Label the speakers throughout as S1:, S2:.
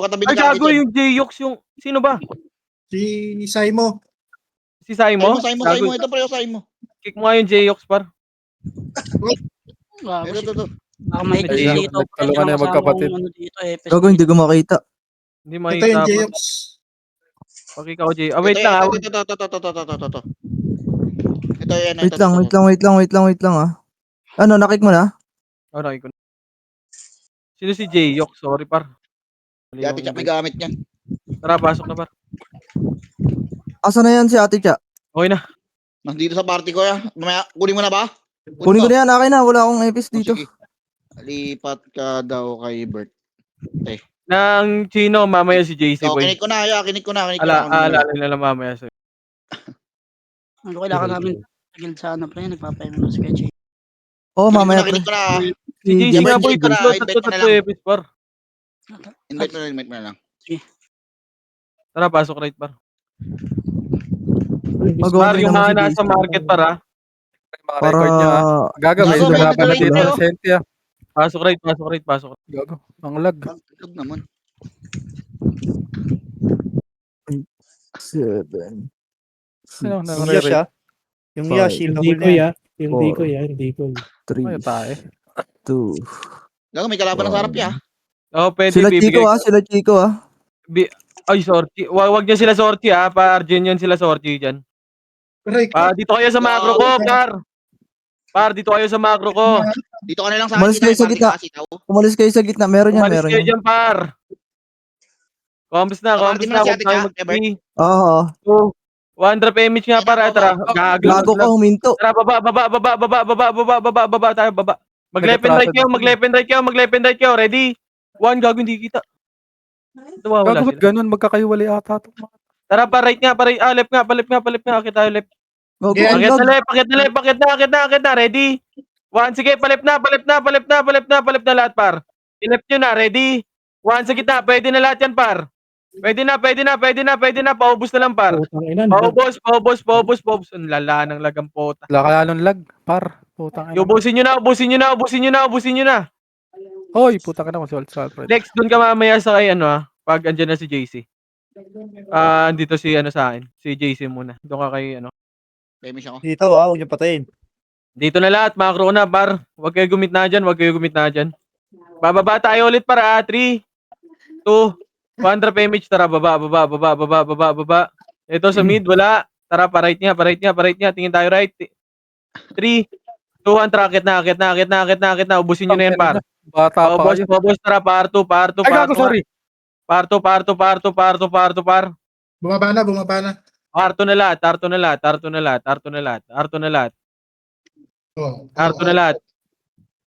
S1: Katabi
S2: Ay,
S1: ni Kaki
S2: gago
S1: Chan.
S2: yung J-Yox yung... Sino ba?
S3: Si Saimo.
S2: Si Saimo?
S1: Saimo.
S2: Gago.
S1: Ito pre, Saimo.
S2: Kick mo nga yung J-Yox, par.
S1: Ito.
S4: Mahigpit
S2: Ayun,
S4: dito.
S5: nagtulungan na yung magkapatid.
S4: Ano dito,
S6: Gago, hindi ko makita.
S2: Hindi
S3: Ito
S2: makita
S3: yung
S2: pa.
S3: J-Ox.
S2: Pag ikaw, J... Ah, wait lang, ah.
S1: Ito. Ito yan.
S6: Wait lang ah. Ano, nakik mo na?
S2: Oh, nakikita ko. Sino si J-Yox? Sorry, par. Mali
S1: Dati
S2: yung
S1: siya may
S2: invite.
S1: gamit niyan.
S2: Tara, pasok na, par.
S6: Asa na yan si Ate Cha?
S2: Okay na.
S1: Nandito sa party ko ya. Mamaya, kunin mo na ba?
S6: Kunin ko na yan, akin na. Wala akong epis dito.
S1: Sige. Lipat ka daw kay Bert.
S2: Nang Chino, mamaya si JC,
S1: So,
S2: boy.
S1: kinig ko na.
S2: Alala na lang mamaya sa'yo.
S4: Ano kailangan namin tagil sa ano pre, nagpapainom sa sketch.
S6: Oo, mamaya.
S1: Kinig ko na.
S2: Si JC
S6: James
S2: nga, boy.
S1: Invite mo na, invite mo na
S2: Tatlo
S1: lang.
S2: episode, par.
S1: Invite mo na lang.
S2: Tara, pasok right, par.
S6: Mag-okay
S2: Par, yung
S6: naman
S2: mga
S6: si
S2: nasa
S6: JC.
S2: market, par, ha.
S5: Mga
S6: Para...
S5: record niya. Gago, may
S1: Gago, may
S5: laban na dito
S1: record
S5: sa Sentia.
S2: Pasok right.
S5: Gago, ang lag.
S1: Tulog naman.
S6: 7.
S5: Ano,
S7: Yung
S5: nare-rate?
S7: Yash, yung Yash, yung
S8: Hindi
S7: double
S8: ko
S7: na yan.
S8: ya. Hindi ko ya. Hindi ko.
S6: 3,
S5: Ay, tayo.
S6: 2.
S1: Gago, may kalaban ng sarap ya.
S2: Oh, pwede
S6: Sila
S2: bibigay.
S6: Chico ah.
S2: Ay, sorti. Wag niya sila sorti, ha. Par, Argenian sila sorti dyan. Dito kayo sa macro ko, par. Par, dito kayo sa macro ko.
S1: Dito ka na lang sa
S6: Umalis kayo sa gitna. Umalis kayo sa gitna. Meron yan,
S2: Umalis
S6: meron
S2: kayo
S6: yan.
S2: dyan, par. Kombs na.
S1: Kaparty mo na si
S2: Huwag
S1: Ate
S2: tayo
S1: Cha,
S2: mag-3,
S6: Oo.
S2: 2, 1 drop image nga, par. Tara,
S6: Gago ka huminto.
S2: Tara, baba tayo, baba. Mag-left and right kayo. Ready? 1, gago, hindi kita. Wala
S5: Gago, ba't
S2: sila.
S5: ganun? Magkakaiwalay ata ito.
S2: Tara, pa right nga, left nga, akit tayo left.
S6: Gago,
S3: Yeah,
S6: ang
S2: Akit
S6: lag.
S2: na, ready? 1, sige, palip na lahat, par. I-left nyo na, ready? 1 sa gitna, pwede na lahat yan, par. Pwede na, paubos na lang, par.
S8: Putang ina.
S2: Paubos. Ang lala ng lagang pota.
S5: Wala ka lalong lag, par. Putang ina.
S2: Ubusin nyo na.
S5: Hoy, putang ina, consult.
S2: Lex, doon ka mamaya sa kay pag andyan na si JC. Andito si sa akin. Si JC muna. Doon ka kay
S7: Dito huwag niyo patayin.
S2: Dito na lahat, macro na, par. Huwag kayo gumit na dyan. Bababa tayo ulit, para 3, 2, 1 drop image. Tara, baba. Ito sa mid, wala. Tara, pa-right niya. Tingin tayo right. 3, 2, 1, tara, akit na. Ubusin nyo na yan, par.
S5: Bata pa kayo.
S2: Paubos, tara, par 2.
S5: Ay, gago, sorry.
S2: Par 2.
S3: Bumaba na.
S2: Arto na lahat.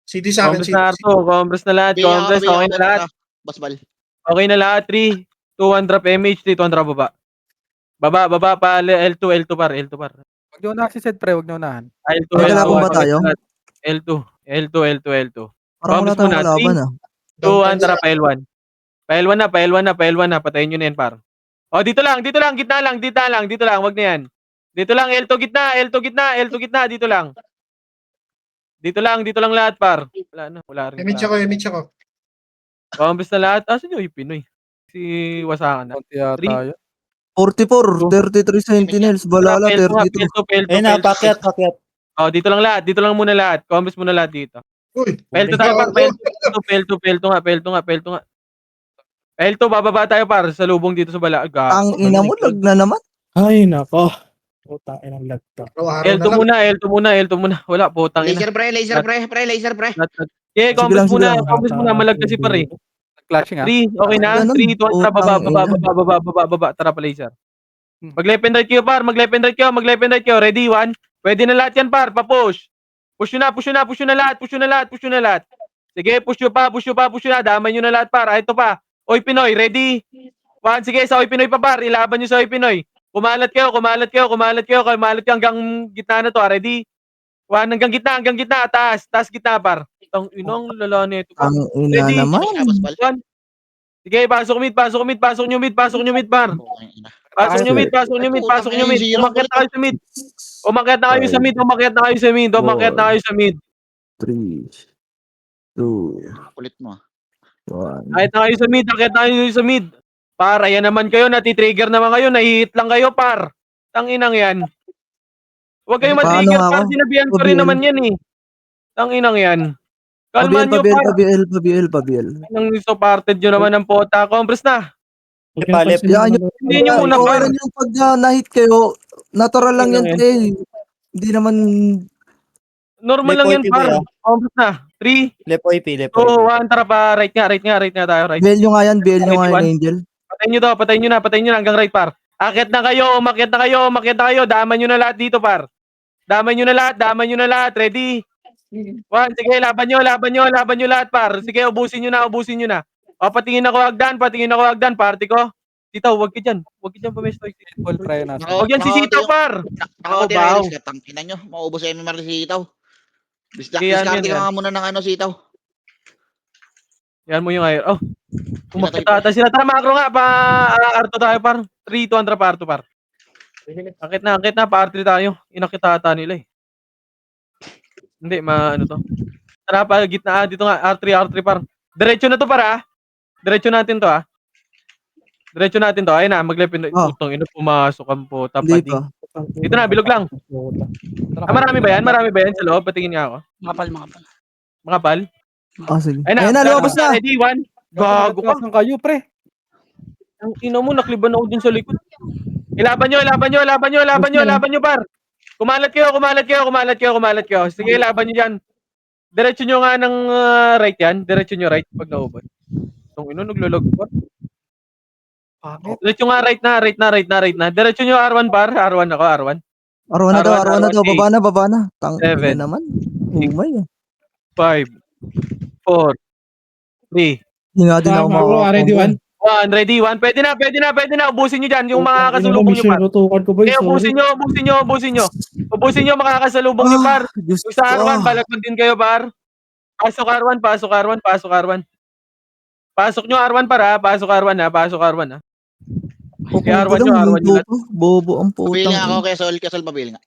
S3: CD sa akin.
S2: Combres na lahat. Okay na lahat.
S1: Basbal.
S2: Okay na lahat. 3, 2, 1 drop MH. 3, 2, 1 drop baba. Baba pa. L2 par.
S5: Huwag nyo unahan si Sed, pre. Huwag nyo unahan.
S2: L2.
S6: May kalaban ba tayo?
S2: L2.
S6: Parang wala
S2: Combres
S6: tayong
S2: muna.
S6: kalaban
S2: 3, 2, 1, tara, Pail1 na. Patayin nyo na yan, par. O, dito lang. Gitna lang. Wag na yan. Dito lang, L2 gitna. Dito lang lahat, par. Wala rin.
S3: Image ako.
S2: Combres na lahat. Asan yung Pinoy? Si Wasakan na.
S5: Konti yata
S2: 3,
S5: yun.
S6: 44, 33 sentinels. Balala, 32.
S7: Ayun na, pakyat.
S2: O, dito lang muna lahat. Combres muna lahat dito.
S3: Uy.
S2: Pelto tayo, par. Pelto nga. Pelto, bababa tayo, par. Sa lubong dito sa bala.
S6: Ang ina mo, lag na naman.
S8: Ay, nako. Putang ina lag to.
S2: Elto muna. Wala, putang ina.
S1: Laser pre.
S2: Okay, combres muna. Malag kasi, par eh.
S5: Clashing,
S2: 3, okay na?
S6: Ganun,
S2: 3, 2, 1, tara, baba. Tara, pa laser. Mag-left and right kayo, par. Mag-left and right kayo. Ready, 1. Pwede na lahat yan, par. Pa-push. Push nyo na lahat. Sige, push nyo pa. Damay nyo na lahat, par. Ito pa. Oy, Pinoy, ready? 1, sige, sa Oy Pinoy pa, par. Ilaban nyo sa Oy Pinoy. Kumalat kayo hanggang gitna na to, ready? 1, hanggang gitna. Taas gitna, par. Ang inong lala nito.
S6: Ang ina naman.
S2: Sige, pasok nyo mid, par. Pasok nyo mid. Umakyat na kayo sa mid.
S6: 3, 2,
S1: Kulit mo.
S2: Kahit na kayo sa mid, kahit na kayo sa mid. Par, ayan naman kayo, natitrigger naman kayo, nahihit lang kayo, par. Tanginang yan. Huwag kayong
S6: Paano
S2: matrigger,
S6: nga
S2: par.
S6: ako?
S2: Sinabihan ko rin
S6: Pabiel.
S2: naman yan eh. Tanginang yan. Kalma nyo, par.
S6: Pabiel.
S2: Nang supported nyo naman ng pota. Compress na.
S8: Huwag
S7: Palip.
S8: yung pansin
S6: Yan,
S8: ng
S6: yung-
S2: Hindi nyo muna,
S6: Okay
S2: par.
S6: lang yung pag na-hit kayo, natural lang yan,
S2: Ano yan?
S6: pre. Hindi naman,
S2: Normal lang yan,
S7: Lepo
S2: par.
S7: IP
S2: Compress na. 3,
S7: Left OP, left
S2: 2,
S7: OP.
S2: 1. Tara pa. Right nga tayo. Right.
S6: BL nyo nga yan, BL nyo nga yan,
S2: Ready,
S6: Angel.
S2: Patayin nyo na hanggang right, par. Akit na kayo, umakyat na kayo. Daman nyo na lahat dito, par. Daman nyo na lahat. Ready? 1, sige, laban nyo lahat, par. Sige, ubusin nyo na. O, patingin ako hagdan, party ko. Titaw, wag ka dyan pumesto.
S5: Full pre na.
S2: Wag yan si Sitaw, par.
S1: Nakaunti
S2: Baw.
S1: na Elis. Tingnan nyo, maubos yung MMR si Sitaw.
S2: Sige, yan,
S1: Discarte
S2: yan.
S1: ka nga muna ng ano Sitaw.
S2: Yan mo yung air. Oh, kumakita sila. Tara, macro nga, Arto tayo, par. 3, 2, Andra, Arto, par. Akit na, party tayo. Inakita ata nila eh. Hindi, ano to. Tara, pa, gitna, dito nga, R3, par. Diretso na to, para. Diretso natin to, Ayun na, maglep.
S6: Oh.
S2: Putong ina, pumasok ang puta.
S6: Hindi
S2: Pading.
S6: pa.
S2: Dito na, bilog lang. Marami ba yan sa loob? Patingin nga ako.
S4: Makapal.
S2: Mga pal.
S6: Sige.
S2: Ayun
S6: Ayun na, lumabas na.
S2: Ready, 1. Gago ka.
S5: Saan kayo, pre?
S2: Ang ina mo, nakliban ako dun sa likod. Ilaban nyo, par. Kumalat kayo. Sige, laban nyo dyan. Diretso nyo nga ng right yan. Diretso nyo right pag naubod. Itong ino, naglalog pa. Diretso nga right na. Diretso nyo R1, par. R1 ako.
S6: Arwan na daw. Baba na.
S2: Seven.
S6: Ina naman. Umay.
S2: 5, 4, 3,
S6: Hinga din ako
S8: Ako, ready, 1.
S2: 1. Ready, 1. Pwede na. Ubusin nyo dyan. Yung mga kasalubong nyo, par.
S8: Sinutukan ko, boy.
S2: Okay, ubusin nyo. Makakasalubong nyo, par.
S6: Diyos
S2: Yung sa R1,
S6: ko.
S2: balagman din kayo, par. Pasok R1. Pasok nyo R1, par, ha. Pasok R1, ha.
S6: Okay,
S2: R1 nyo, R1 nyo lahat.
S6: Bobo ang
S1: Pabil
S6: putang.
S1: nga ako kay Sol pabil nga.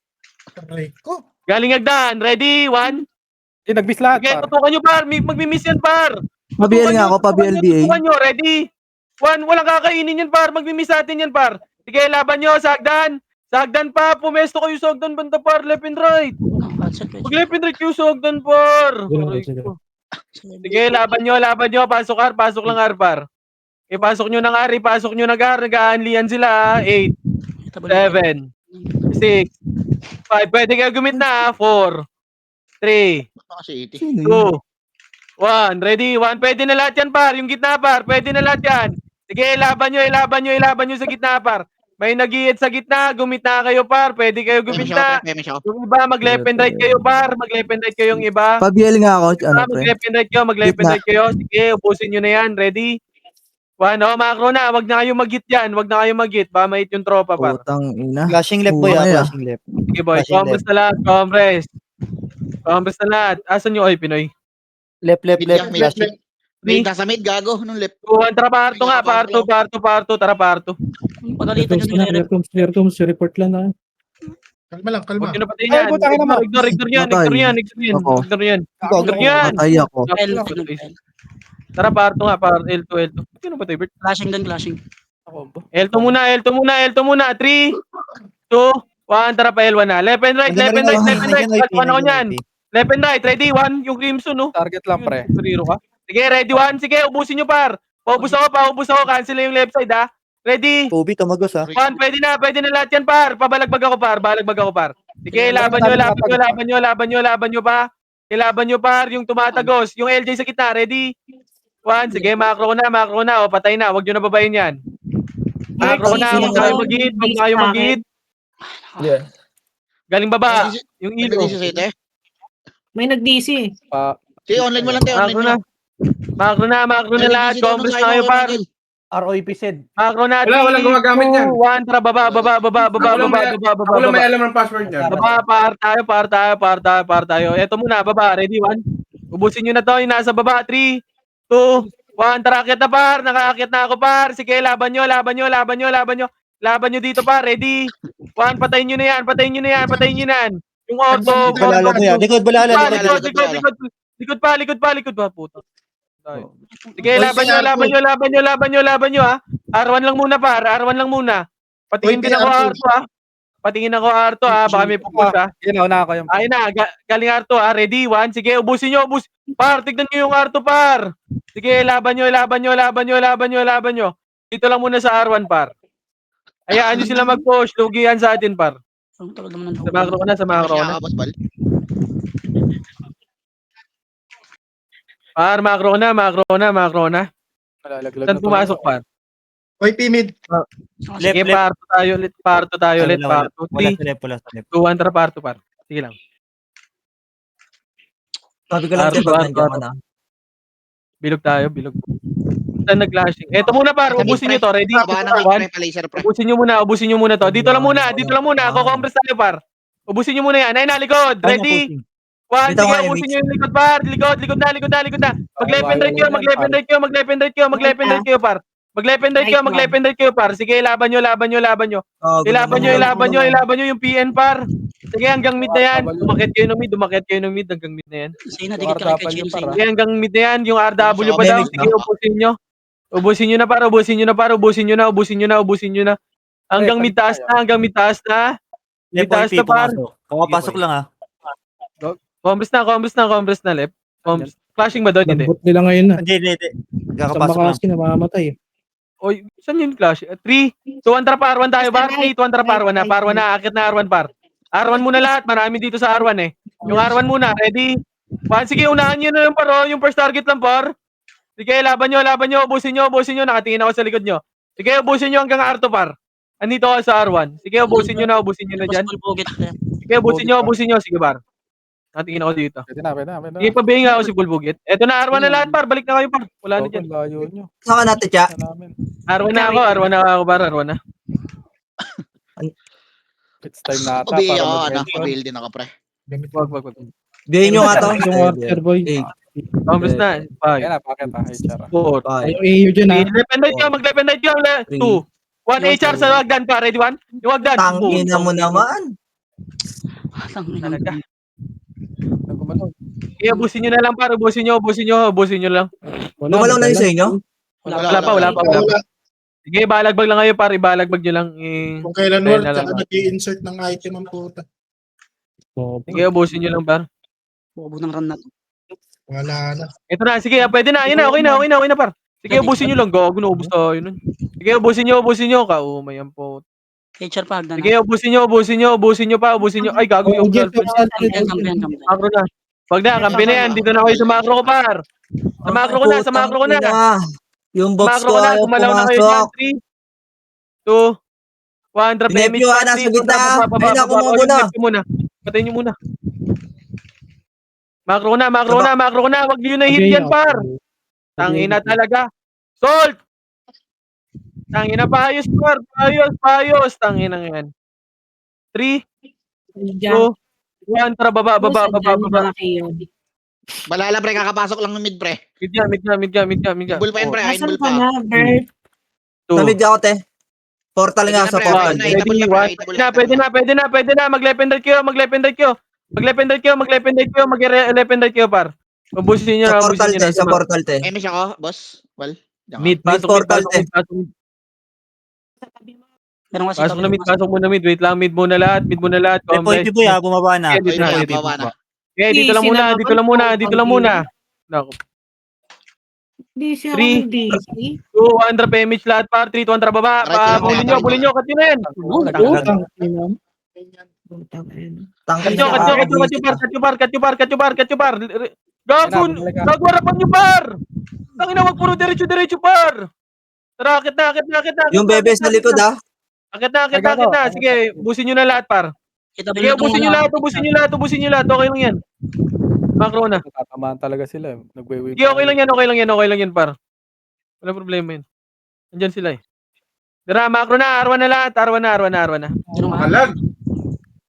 S3: Aray ko.
S2: Galing Agdan. Ready, 1.
S5: Nag-miss lahat,
S2: Okay,
S5: par.
S2: tutukan nyo, par. Magmi-miss yan, par.
S6: Pabiel nga ako, pa-BLBA.
S2: Tutukan nyo. Ready? 1. Walang kakainin yan, par. Magmi-miss natin yan, par. Sige, laban nyo sa Agdan. Sa Agdan pa. Pumesto kayo sa Agdan, banda, par. Left and right. Pag left and right kayo sa Agdan, par.
S8: Sige.
S2: Sige, laban nyo. Pasok lang, par. Ipasok nyo ng R, nag-aanlian sila. 8, 7, 6, 5. Pwede kayo gumit na. 4, 3,
S1: City.
S2: 2, 1. Ready? 1. Pwede na lahat yan, par. Yung gitna, par. Pwede na lahat yan. Sige, ilaban nyo sa gitna, par. May nag-iit sa gitna. Gumit na kayo, par. Pwede kayo gumit na. Yung iba, mag-left and right kayo, par. Mag-left and right kayo yung iba.
S6: Pabiel nga ako, ano pre?
S2: Mag-left and right kayo. Sige, ubusin nyo na yan. Ready? 1. Macro na. Wag na kayo mag-hit yan. Ba, ma-hit yung tropa, par.
S6: Putang ina.
S7: Flashing left boy,
S6: Umay,
S7: flashing left.
S2: Sige, boy.
S7: Flashing
S2: Compress na lahat. Compress na lahat. Asan yung Pinoy?
S7: Left, flashing.
S1: Mid, nasa mid, gago. Nung left.
S2: 2, tara, parto nga. Parto. Tara, parto.
S4: Pagalitan nyo
S8: Clear comes, report lang na.
S3: Kalma.
S2: Huwag nyo na patayin
S5: Ay,
S2: yan.
S5: puta ka naman.
S2: Ignore yan.
S6: Ako.
S2: Ignore yan.
S6: Patay ako.
S2: Tara, parto nga. L2. Sino ba tayo, Bert?
S4: Flashing din, flashing.
S2: L2 muna. 3, 2, 1. Tara pa, L1 na. Left and right. Ano ko yan? Left and right. Ready? 1. Yung Crimson, no?
S5: Target lang, pre.
S2: Zero ka. Sige, ready, 1. Sige, ubusin nyo, par. Paubos ako. Cancel na yung left side, ha? Ready?
S7: Pobi, tumagos ha.
S2: 1. Pwede na lahat yan, par. Pabalagbag ako, par. Sige, laban nyo pa. Ilaban nyo, par. Yung tumatagos. Yung LJ sa gitna. Ready? 1. Sige, macro na. O, patay na. Huwag nyo na babayin yan. Macro na. Huwag na kayo mag-hit. Galing baba. Yung ilo.
S9: May nag-DC.
S1: Si online mo lang tayo.
S2: Macro na lahat. Compress na kayo, par.
S7: ROEP said.
S2: Macro na.
S10: Walang gumagamit yan.
S2: 1. Tara, baba.
S10: Ako lang may alam ng password niya.
S2: Baba, par tayo. Eto muna, baba. Ready, 1. Ubusin nyo na to. Yung nasa baba. 3, 2, 1. Tara, akit na, par. Nakakit na ako, par. Sige, laban nyo. Laban nyo dito, par. Ready? 1. Patayin nyo na yan. Yung auto.
S7: Balala mo yan. Likod.
S2: Likod pa. Puta. Tayo. Sige, laban nyo ha. R1 lang muna par, R1 lang muna. Patingin din ako Arto ha. Patingin ako Arto ha, baka may pupush ha.
S5: Yun, una ako yung
S2: Ayun na, galing Arto ha. Ready, 1. Sige, ubusin nyo. Par, tignan nyo yung Arto par. Sige, laban nyo. Dito lang muna sa R1 par. Hayaan nyo sila mag-push. Lugi yan sa atin par.
S4: Ang tagal naman ng
S2: Sa macro ko na, sa macro ko na.
S1: Siya, boss bal.
S2: Par, macro na.
S5: nalalaglag
S2: Saan
S5: na
S2: pumasok par?
S3: Oy, Pimid.
S2: Sige,
S7: Left.
S2: parto tayo ulit.
S7: Wala
S2: Parto.
S7: sa
S2: 3,
S7: left, wala sa left.
S2: 2, 1, tara parto par. Sige lang.
S6: Sabi ko lang
S2: Arto,
S6: din, pag
S2: Arto,
S6: nandiyan ka
S2: Arto.
S6: na.
S2: Bilog tayo. Saan nag-flashing? Eto muna par, ubusin nyo to. Ready?
S1: Baba na
S2: One.
S1: pre, pa-laser pre.
S2: Ubusin nyo muna to. Dito lang muna. Kukompres tayo par. Ubusin nyo muna yan. Ayun na, likod. Ready? 1,
S6: Bitaw
S2: sige,
S6: nga yung
S2: ubusin nyo yung likod par. Likod na. Mag-left and right kayo par. Mag-left and right kayo par. Sige, laban nyo.
S6: Oh,
S2: Ilaban nyo yung PN par. Sige, hanggang mid na yan. Dumakit kayo ng mid hanggang mid na yan.
S4: Sa'yo na, dikit ka kay Chino sa'yo.
S2: Sige, hanggang mid na yan. Yung RW pa daw. Sige, ubusin nyo na par. Hanggang mid taas na.
S7: Left
S2: Taas
S7: OIP,
S2: na par.
S7: Papasok lang ha.
S2: Compres na left. Flashing ba doon? Hindi.
S8: Lambot nila ngayon na.
S7: Hindi.
S8: Sa
S7: Kakapasok lang.
S8: Makasi, namamatay.
S2: Oy, saan yung clash? 3, 2, 1, tara pa R1 tayo par. 3, 2, 1, tara pa R1 na. Par 1 na, akit na R1 par. R1 muna lahat, marami dito sa R1 eh. Yung R1 muna, ready? Sige, unahan nyo na yung par, yung first target lang par. Sige, laban nyo, ubusin nyo. Nakatingin ako sa likod nyo. Sige, ubusin nyo hanggang R2 par. Andito ako sa R1. Sige, ubusin nyo na dyan. Sige, ubusin nyo. Sige, par. Nakatingin ako dito.
S5: Pwede na.
S2: Sige, pabihin nga ako si Bulbugit. Eto na, R1 na lahat par. Balik na kayo par. Wala na dyan.
S5: Layo nyo.
S6: Saan ka natin, Cha?
S5: Sa namin.
S2: R1 na ako par. R1 na.
S5: It's time na ata
S1: Obi,
S5: para
S1: ano,
S5: mag-headshot.
S1: pa-bail din ako pre.
S2: Wag.
S6: Bihin nyo nga to.
S8: Yung after boy.
S2: Compres na. 5,
S5: Kaya na, bakit ha? HR.
S2: 4,
S6: Bye.
S8: Yung AU dyan ha.
S2: Mag-left and right kayo. 2, 1, HR sa wagdan pa. Ready, 1? Yung wagdan.
S6: Tangin na mo naman.
S2: Talaga.
S5: Gumalaw.
S2: Okay, ubusin nyo na lang para. Ubusin nyo lang.
S6: Gumalaw na yun sa inyo?
S2: Wala pa. Sige, balagbag lang kayo para ibalagbag nyo lang.
S3: Kung kailan
S2: Ayun
S3: work,
S2: na lang.
S3: saka nag-i-insert ng item ang puta.
S2: Sige, ubusin nyo lang par.
S4: Buo ng run na to.
S3: Wala na.
S2: Ito na, sige, pwede na. Ayun na, okay na par. Sige, ubusin nyo lang. Gago na, ubus tayo nun. Sige, ubusin nyo. Kaumayan po.
S4: HR pa, hagdan na.
S2: Sige, ubusin nyo pa. Ay, gago yung girlfriend.
S4: Kampiyan.
S2: Macro na. Wag na, kampi na yan. Dito na kayo sa macro ko par. Sa macro ko na.
S6: Yung box
S2: Macro
S6: ko
S2: ko na,
S6: ayaw
S2: gumalaw na kayo dyan.
S6: pumasok.
S2: 3, 2, 1, drop
S6: Pinep
S2: damage.
S6: nyo, nasa gitna. Ayun na, kumuha muna.
S2: Patayin nyo muna. Macro ko na. Wag nyo na hit yan, par. Tangina talaga. Salt! Tangina, paayos, par. Paayos. Tangina yan. 3, 2, 1, tara, baba.
S1: Balala pre, kakapasok lang ng mid pre.
S2: Mid ka.
S1: Bull pa yan pre, ayun bull pa.
S9: Bert?
S6: Samid ako, te. Portal nga sa portal.
S2: Ready, 1. Pwede na. Mag-left and right kayo. Par. Ubusin nyo
S6: Sa
S2: na.
S6: portal, te. Sa portal, te.
S1: MS ako, boss. Bal.
S2: Mid, pasok
S6: portal,
S2: mid.
S4: Meron kasi
S2: Pasok muna mid. Wait lang, mid muna lahat.
S7: Left OIP boy ha, bumaba na.
S2: Dito na,
S1: Ayun,
S2: dito
S1: baba na.
S2: Okay, dito lang muna. Nako.
S9: Hindi siya
S2: 3,
S9: hindi.
S2: 2, 1, drop damage lahat par. 3, 2, 1, drop baba. Bulin nyo. Cut nyo na yan.
S6: Tangin
S2: Cut nyo par. Gago, harapan nyo par. Tangina, wag puro diretso par. Tara, akit na.
S6: Yung bebe sa likod, ha?
S2: Akit na. Sige, ubusin nyo na lahat par. Sige, ubusin nyo lahat. Okay lang yan. Macro na.
S5: Tatamaan talaga sila. Nagwe-wave.
S2: Sige, okay lang yan par. Wala problema yun. Andyan sila eh. Tara, macro na. R1 na lahat. R1 na.
S10: Malag.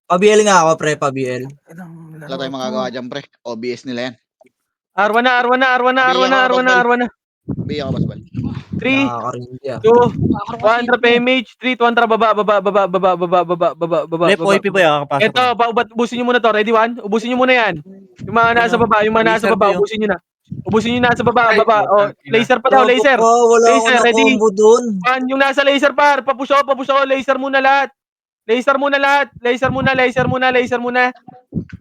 S6: Pa-BL nga ako, pre. Pa-BL.
S1: Wala tayong magagawa dyan pre. OBS nila yan.
S2: R1 na.
S1: B ako, boss bal.
S2: 3,
S6: Nakakarindy, ah.
S2: 2, 1, drop image. 3, 2, 1, drop baba.
S7: Left OIP boy ha, kakapasok.
S2: Ito, ubusin nyo muna to. Ready, 1? Ubusin nyo muna yan. Yung mga nasa baba, ubusin nyo na. Ubusin nyo na sa baba. O, laser pa daw, laser.
S6: Wala
S2: Laser,
S6: akong
S2: ready?
S6: combo dun.
S2: One, yung nasa laser par. Papush ako. Laser muna lahat. Laser muna.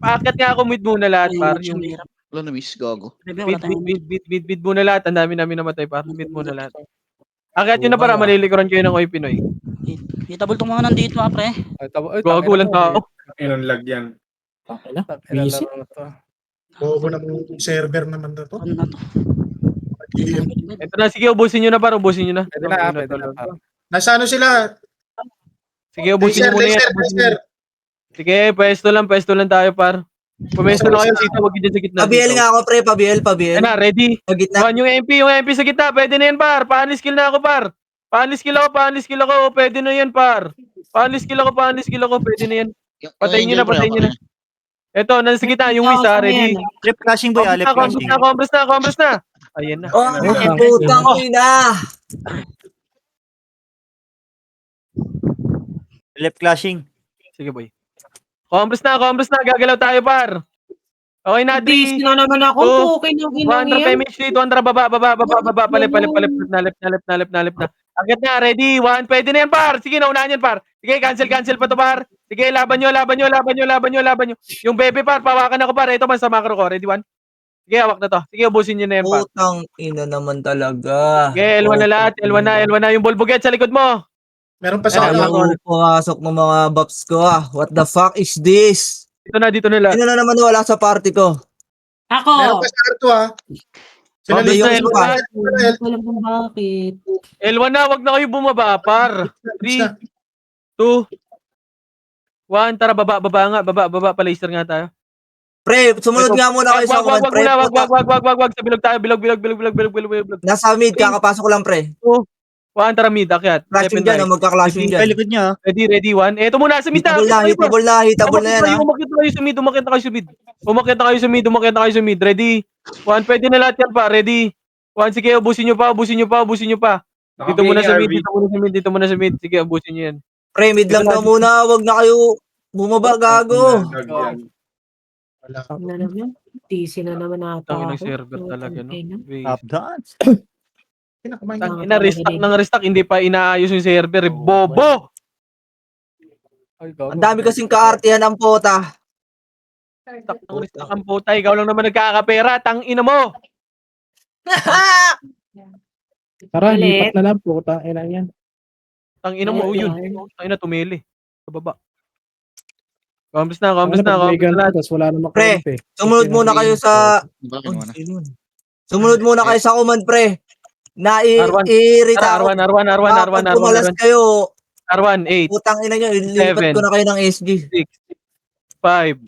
S2: Paakyat nga ako mid muna lahat par. Yung
S4: Hirap.
S1: Wala na miss, gago.
S4: Wala tayong
S2: mid muna lahat. Ang dami namin namatay par. Mid muna lahat. Akyat nyo na para malilikuran kayo ng Oy Pinoy.
S4: Hitable tong mga nandito mga pre.
S2: Gago lang tao.
S10: Ilang lag yan.
S8: Busy.
S3: Bobo na mong server naman na to.
S4: Ano na to?
S2: Ito na, sige, ubusin nyo na par. Ubusin nyo na.
S5: Pwede na, pwede na.
S3: Nasa ano sila?
S2: Sige, ubusin nyo muna yan.
S3: Laser.
S2: Sige, pwesto lang tayo par. Pumesto na kayo dito, wag dyan sa gitna.
S6: Pabiel nga ako, pre. Pabiel.
S2: Ayun na, ready.
S6: Sa gitna.
S2: One, yung MP sa gitna, pwede na yan par. Panis skill na ako par. Panis skill ako, pwede na yan par. Panis skill ako, pwede na yan. Patayin nyo na. Eto, nasa gitna, yung Wiz ha, ready.
S7: Left flashing boy, left flashing.
S2: Compress na. Ayan na.
S6: Oh, putang ina.
S7: Left flashing.
S2: Sige boy. Compress na, gagalaw tayo par. Okay na,
S9: Busy
S2: 3,
S9: na naman ako.
S2: two,
S9: Okay na
S2: 100
S9: yan.
S2: PMH, 200, baba, palip na. Agad na, ready, 1, pwede na yan par. Sige, naunahan yan par. Sige, cancel pa to par. Sige, laban nyo. Yung bebe par, pawakan ako par. Ito man sa macro ko, ready 1. Sige, hawak na to. Sige, ubusin nyo na yan par.
S6: Putang ina naman talaga.
S2: Sige, L1 na lahat, L1 na. Yung bolbuget sa likod mo.
S3: Meron pa sa
S2: Ayan,
S3: ano.
S6: Pumasok ng mga buffs ko ah. What the fuck is this?
S2: Dito na lahat.
S6: Sino na naman wala sa party ko?
S3: Meron
S9: Ako.
S3: pa sa Arto ah. Sila
S6: Okay,
S3: Lisa,
S6: yung pa.
S9: Alam kung bakit.
S2: L1 na, wag na kayo bumaba par. 3, 2, 1, tara, baba nga, baba, pa-laser nga tayo.
S6: Pre, sumunod nga muna kayo sa command, pre.
S2: Wag. Sa bilog tayo, bilog.
S6: Nasa mid, kakapasok ko lang, pre.
S2: 1, tara mid, akyat.
S6: Clashing dyan, magka-clashing
S7: Ay,
S6: dyan.
S7: likod niya.
S2: Ready, 1. Eto muna, sa mid.
S6: Hitable na yan, ah.
S2: Umakit na kayo sa mid. Ready? 1, pwede na lahat yan pa. Ready? 1, sige, ubusin nyo pa. Dito muna sa mid. Sige, ubusin nyo yan.
S6: Pre, mid lang daw muna. Wag na kayo bumaba, gago.
S3: Wala.
S9: Na naman. Busy na naman ata
S2: Tangin ng
S9: ako.
S2: server talaga, no?
S7: Top dance.
S3: Kinakamain.
S2: Restock, hindi pa inaayos yung server. Bobo!
S6: Ang dami kasing kaartihan ng pota.
S2: Restock ang putay. Ikaw lang naman nagkakapera. Tangina mo!
S8: Tara,
S9: Ulit.
S8: lipat na lang po. Tangina yan.
S2: Tangina mo,
S9: Ayan.
S2: yun. Tangina, tumili. Sa baba. Compres na
S8: May ganito,
S2: lahat.
S8: tapos wala namang
S6: Pre,
S8: komp eh.
S6: Sumunod muna kayo sa... Sumunod muna kayo sa command, pre. Nai-irita ako.
S2: R1,
S6: Kapag pumalas kayo,
S2: R1, 8,
S6: putang ina nyo, ilipat ko na kayo ng SG.
S2: 5,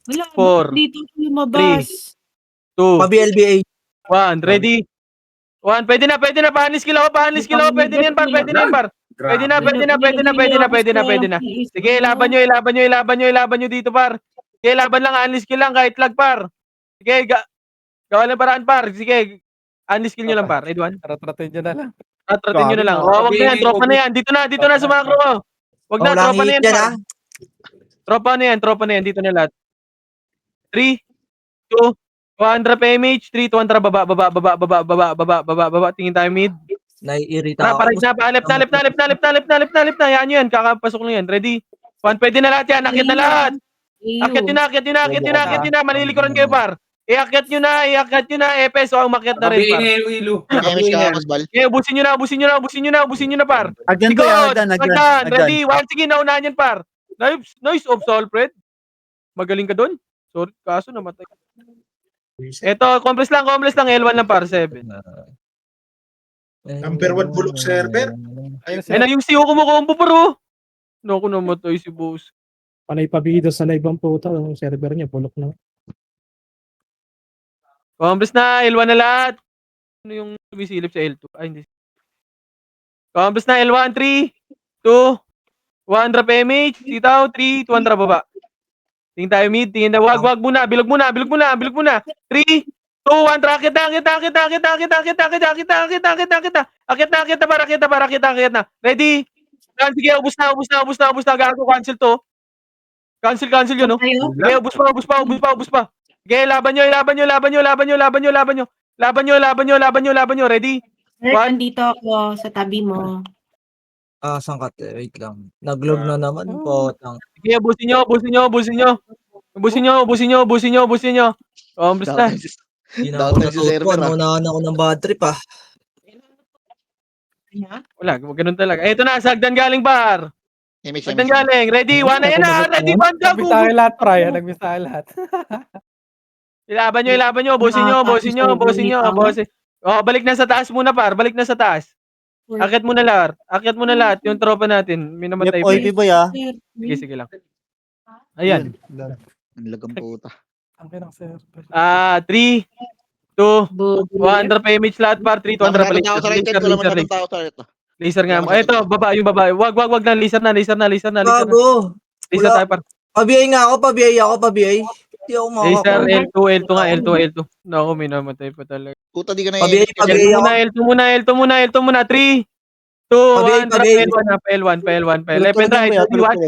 S9: Wala,
S2: Four,
S9: dito lumabas.
S2: 2,
S6: Pa-BLBA.
S2: 1. Ready? 1, pwede na. Panis skill ako. Pwede na yan, par. Pwede na. Sige, ilaban nyo dito, par. Sige, laban lang, unleash skill lang, kahit lag, par. Sige, gawa lang paraan, par. Sige, unleash skill nyo lang, par. Ready, 1?
S5: Ratratin nyo na lang.
S2: Atratin nyo na lang. Wag na yan, tropa na yan. Dito na sa macro ko. Wag na, tropa na yan, par. Tropa na yan, dito na lahat. 3, 2, 200 PMH, 3, 200, baba. Tingin tayo mid.
S6: Nai-irita
S2: Tara,
S6: ako.
S2: parang lip na. Yan nyo yan, kakapasok lang yan. Ready? 1, pwede na lahat yan. Akyat na lahat. Akyat nyo na. Manilikuran kayo, par. Iakyat nyo na. Epes, o umakyat na rin, par.
S1: Damage ka, Masbal.
S2: Okay, ubusin nyo na, par.
S7: Agdan boy, agdan.
S2: Ready? 1, sige, naunahan yan, par. Nice of Solfred. Magaling ka doon. Sorry, kaso namatay. Eto, compress lang, L1 lang, par, 7.
S3: Number 1 bulok server.
S5: Ayun
S2: Ay na yung CEO kumukombo paro. Naku, namatay si boss.
S8: Panay pabida sa live ang puta. Ang server niya, bulok na.
S2: Compress na, L1 na lahat. Ano yung sumisilip sa L2? Ay, hindi. Compress na, L1, 3, 2, 100 PMH, sitaw, 3, 200 baba. Tingin tayo mid, wag muna, bilog muna. 3, 2, 1, rakit na. Ready? Sige, ubus na. Gago, cancel to. Cancel yun, no?
S9: Tayo?
S2: Sige, ubus pa. Sige, laban nyo. Laban nyo. Ready?
S9: Bert,
S2: One.
S9: andito ako sa tabi mo.
S6: Saan ka? Wait lang. Naglog na naman po.
S2: Sige, ubusin nyo. Ombres na.
S6: Hindi na ako natutuwa. Naunahan ako ng bad trip ah.
S2: Wala, ganun talaga. Eto na, sagdan galing par.
S1: Image,
S2: Sagdan galing. Ready? One, ayan na. Ready, one, go.
S5: Nagmisa tayo lahat, Pray. Nagmisa tayo lahat.
S2: Ilaban nyo. Ubusin nyo. Balik na sa taas muna, par. Balik na sa taas. Akyat mo na lahat. Yung tropa natin. May namatay
S7: Yep,
S2: pa.
S7: OIP boy ah.
S2: Sige lang. Ayan.
S1: Ang lagang puta.
S5: Ang kinang server.
S2: 3, 2, 1. Drop image lahat, par. 3, 2, drop
S1: Tao sa right, wala masyadong tao sa right.
S2: Laser nga mo. Eto, yung baba. Wag na. Laser na.
S6: Bago.
S2: Laser tayo, par.
S6: Pabiyay nga ako. Pabiyay. Hindi ako
S2: Laser,
S6: makakakuha.
S2: L2. Naku, may namatay pa talaga.
S1: Puta, di ka na
S6: Pabiyay ako.
S2: L2 muna. 3, 2, 1,
S6: Pabiyay.
S2: Pa-L1. Left and right.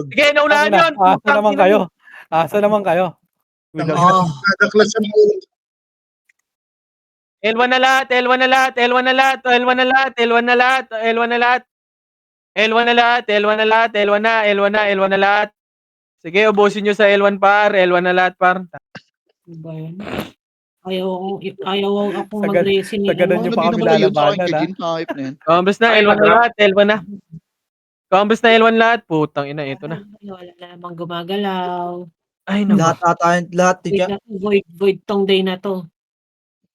S2: Sige, naunahan yun.
S5: Asa naman kayo.
S3: Nadaklas ang ulo.
S2: L1 na lahat. Sige, ubusin nyo sa L1 par. L1 na lahat par.
S9: Ano ba yan? Ayaw akong
S5: Sagad-
S9: mag-racing.
S5: sagadan nyo pa kami
S1: Hindi naman yun sa akin,
S5: lalabanan,
S1: Kajin. Hype na yan.
S2: Combos na, L1 na lahat. L1 lahat. Putang ina, ito na.
S9: Wala na namang gumagalaw.
S2: Ay, naku.
S6: Lahat.
S9: Void tong day na to.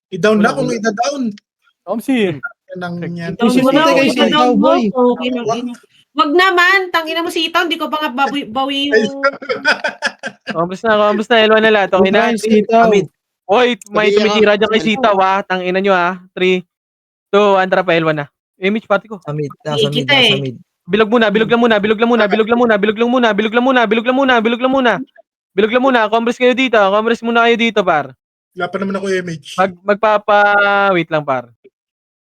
S3: I-down na kung ida-down.
S5: Omsin.
S3: Yan ang yan.
S9: Down mo na,
S8: Kay Sitaw,
S9: down mo.
S8: boy.
S9: Okay na. Wag naman, tangina mo si Itaw, hindi ko pa nga bawi yung...
S2: Combos na, L1 na lahat. Okay na. Oy, may tumitira dyan kay Sitaw ah. Tangina nyo ah. 3, 2, 1, drop L1 na. Image pati ko.
S6: Nasa mid.
S2: Bilog lang muna. Combos kayo dito, par.
S3: Wala pa naman ako image.
S2: Wait lang, par.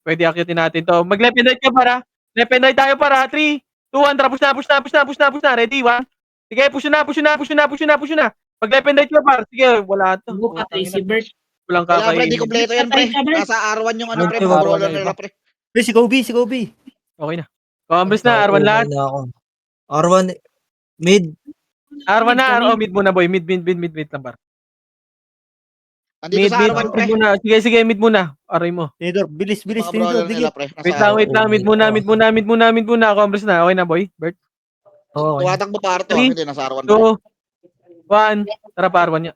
S2: Pwede akyatin natin to. Mag-left and right ka, para. Left and right tayo, para. 3, 2, 1, push na. Ready, 1. Sige, push na. Mag-left and right ka, par. Sige, wala to.
S9: Buka tayo si Bert.
S2: Walang
S1: Wala, pre, di
S2: kakainin.
S1: kompleto yan, pre. Nasa R1 yung ano, pre. Mga brawler nila, pre.
S7: Pre, si Gobi.
S2: Okay na. Combos na, R1 lahat.
S6: R1 mid.
S2: R1 na, mid muna, boy. Mid lang, par.
S1: Andito sa R1, pre.
S2: Mid muna. Sige, mid muna. Aray mo.
S7: Tinidor, bilis,
S1: Mga
S7: Tinidor.
S1: brawler nila, pre. Nasa
S2: Wait lang. Mid muna. Combos na. Okay na, boy. Bert.
S6: Oo.
S1: Tuwatakbo pa to.
S2: 3,
S1: Hindi, nasa R1.
S2: 2, 1. Tara, pa R1 niya.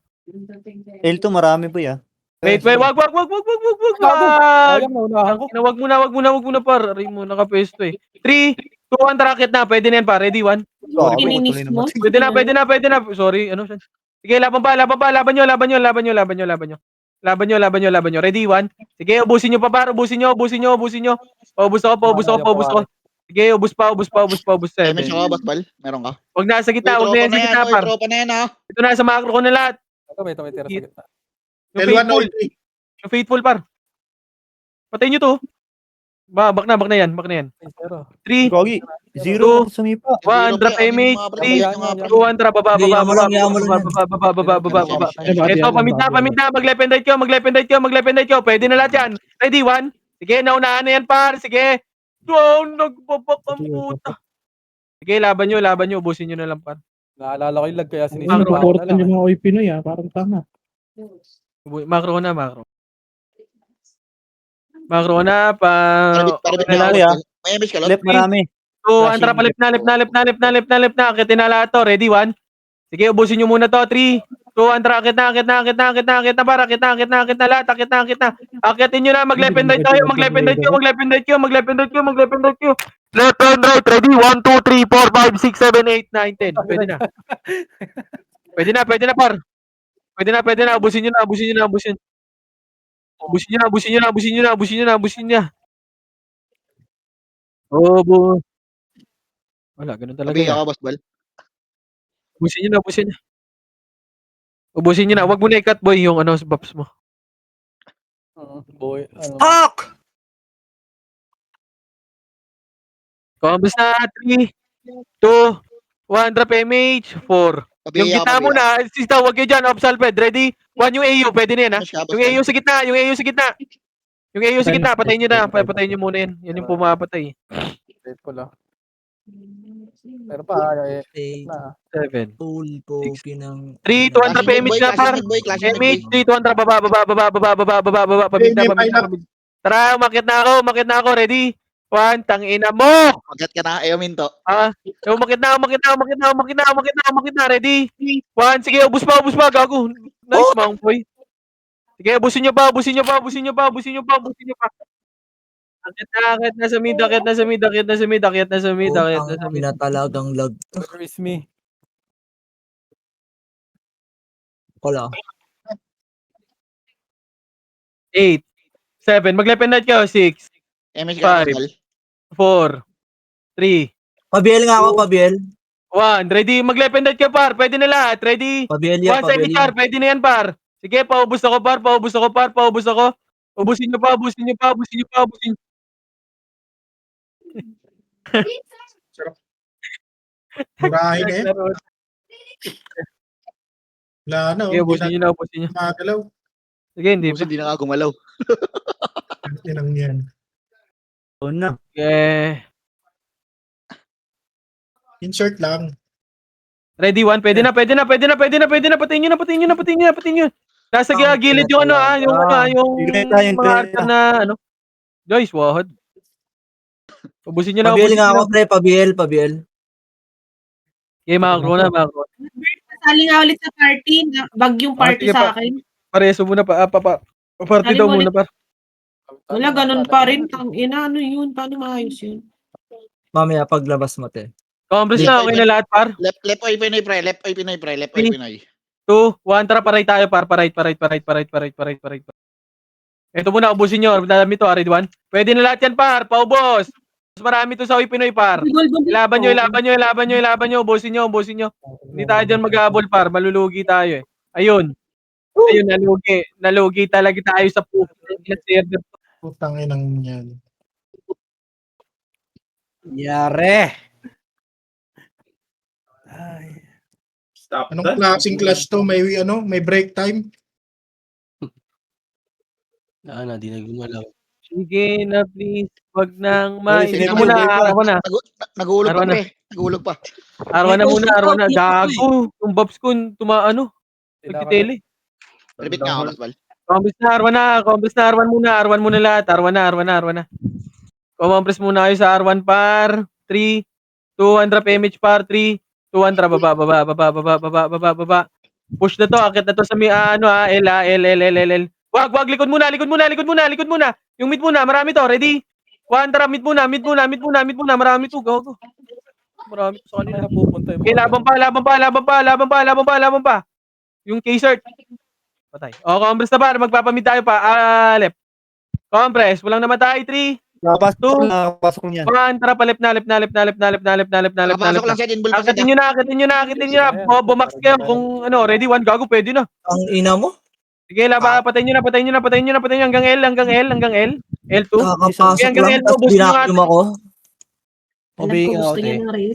S7: L2 marami boy ah.
S2: Wait. Wag.
S5: Sayang, naunahan ko.
S2: Wag muna, par. Aray mo, nakapwesto eh. 3, 2, 1, racket na. Pwede na yan, par. Ready, 1.
S9: Kininis mo?
S2: Pwede na. Sorry, ano siya? Sige, laban pa. Laban nyo. Ready, 1. Sige, ubusin nyo pa, par. Ubusin nyo. Paubos ako. Sige, ubus pa.
S1: Image ako, boss bal. Meron ka.
S2: Wag na sa gitna, par.
S1: Tropa na yan, ha.
S2: Ito na, sa macro ko na lahat.
S5: Ito may tira sa gitna.
S2: Yung
S3: L1
S2: faithful.
S3: OIP.
S2: Yung faithful, par. Patayin nyo to. Back na yan. 3,
S7: Gogi. 0 sumipa.
S2: 1, drop image. 3, 2, 1, drop. Baba. Ito, pamit na. Mag-left and right ko. Pwede na lahat yan. Ready, 1. Sige, naunahan na yan, par. Sige. Nagbabak ang puta. Sige, laban nyo. Ubusin nyo na lang, par.
S5: Naalala ko yung lag kaya
S8: Hindi
S5: sinisip ko.
S8: supportan yung mga OIP na yan. Parang tama.
S2: Macro na. Macro na, pa...
S1: Parabit
S2: Okay
S1: na
S2: na
S1: ako,
S7: lang.
S1: boss bal. May image ka, lot.
S7: Left marami.
S2: So, ang trap, left na. Akitin na lahat to. Ready, 1. Sige, ubusin nyo muna to. 3, 2, 1, akit na. Para, akit na lahat. Akitin nyo na, mag-left and right tayo. Mag-left and right queue. Left and right, ready? 1, 2, 3, 4, 5, 6, 7, 8, 9, 10. Pwede na, par. Pwede na. Ubusin nyo na. Wala, ganun talaga.
S1: Sabi ako, boss bal.
S2: Ubusin nyo na. Wag mo na i-cut, boy, yung buffs mo.
S5: Boy,
S6: Fuck!
S2: Combos na. 3, 2, 1, drop image. 4. Yung gitna mo na, sista, wag kayo dyan, off salped. Ready? 1 yung AU, pwede na yan, ha? Yung AU sa gitna. Yung AO sa gitna, patayin nyo na. Patayin nyo muna yan. Yan yung pumapatay.
S5: Wait ko lang. Pero pa, na.
S2: 7.
S6: Full poke ng...
S2: 3, 200 PMH na par. PMH, 3, 200, baba. Pabig na. Tara, umakit na ako. Ready? 1, tangina mo!
S1: Magat ka na, ayaw minto.
S2: Umakit na. Ready? 1, sige, ubus pa, gago. Nice, Mang Boy. Sige, ubusin nyo pa. Akit na sa mid.
S6: Ina talagang lag.
S5: Where is me?
S6: Wala.
S2: 8, 7, mag-left and right kayo. 6,
S1: MH ka,
S2: Five.
S1: Basbal.
S2: 4, 3,
S6: Pabiel nga ako, Pabiel.
S2: 1. Ready? Mag-left and right kayo, par. Pwede na lahat. Ready?
S6: Pabiel
S2: 1
S6: yan,
S2: side
S6: Pabiel
S2: char.
S6: yan.
S2: Pwede na yan, par. Sige, paubos ako, par. Ubusin nyo pa.
S3: Murahin eh. Wala na.
S2: Sige, ubusin nyo.
S3: Magalaw.
S2: Sige, hindi pa.
S1: Kasi di na nga gumalaw.
S3: Yan yan.
S7: Oo na.
S2: Okay.
S3: Insert lang.
S2: Ready, 1. Pwede na. Patayin nyo. Nasa gilid yung yung
S7: Yung
S2: mga archer na, Joyce, wahod. Ubusin nyo na.
S6: Pabiel nga ako, pre. Pabiel.
S2: Okay, mga krona.
S9: Sali nga ulit sa party. Bagyong party
S2: sige
S9: sa
S2: pa.
S9: akin.
S2: Pareso muna pa. Party
S9: Sali
S2: daw
S9: mo
S2: muna, par.
S9: Wala, ganun pa rin. Ano yun? Paano maayos yun?
S6: Mamaya paglabas mo, te.
S2: Conference na, okay na lahat, par.
S1: Left oy Pinoy, pre. Left oy Pinoy.
S2: 2, 1, tara, paray tayo, par. Paray. Ito muna, ubusin nyo. Dami to, ready, 1. Pwede na lahat yan, par. Paubos. Mas marami to sa Oy Pinoy, par. Ilaban nyo. Ubusin nyo. Hindi tayo dyan mag-aabol, par. Malulugi tayo, eh. Ayun, nalugi talaga tayo sa puso.
S3: Putang inang yan.
S6: Yare.
S10: Stop
S3: Anong klaseng clash to? May break time?
S8: Di na gumalaw.
S2: Sige na, please. Wag nang
S1: Sige
S2: ito
S1: na,
S2: muna,
S1: sige na.
S2: araw na.
S1: Nag-uulog pa,
S2: Arwan na.
S1: pre. Nag-uulog pa.
S2: Araw na. Gago. Yung Bobs ko, nagtitele.
S1: Repeat nga ako, Basbal.
S2: Compress na, Arwan muna lahat. Arwan na. Compress muna kayo sa Arwan, par. 3, 200 PMH, par. 3, 200, baba. Push na to, akit na to sa L. Wag, likod muna. Yung mid muna, marami to, ready? 1, tara, mid muna. Marami to, go. Marami to sa kanila.
S5: Pupunta yung
S2: Okay, laban pa. Yung K-Cert. Patay. Compress na, par. Magpapamid tayo pa. Left. Compress. Walang namatay. 3,
S7: Nakapasok niyan.
S2: 1. Tara pa, left na.
S1: Nakapasok lang siya, inbul pa
S2: Akitin
S1: siya.
S2: nyo na. Bumax kayo. Kung ready, 1. Gago, pwede na.
S6: Ang ina mo.
S2: Sige, patayin nyo na. Hanggang L. L2.
S6: Nakakapasok
S2: hanggang
S6: lang.
S2: L2,
S6: Tapos
S2: boost nyo
S6: binakyum ako.
S8: Obey nga ako,
S9: Gusto niya ng race.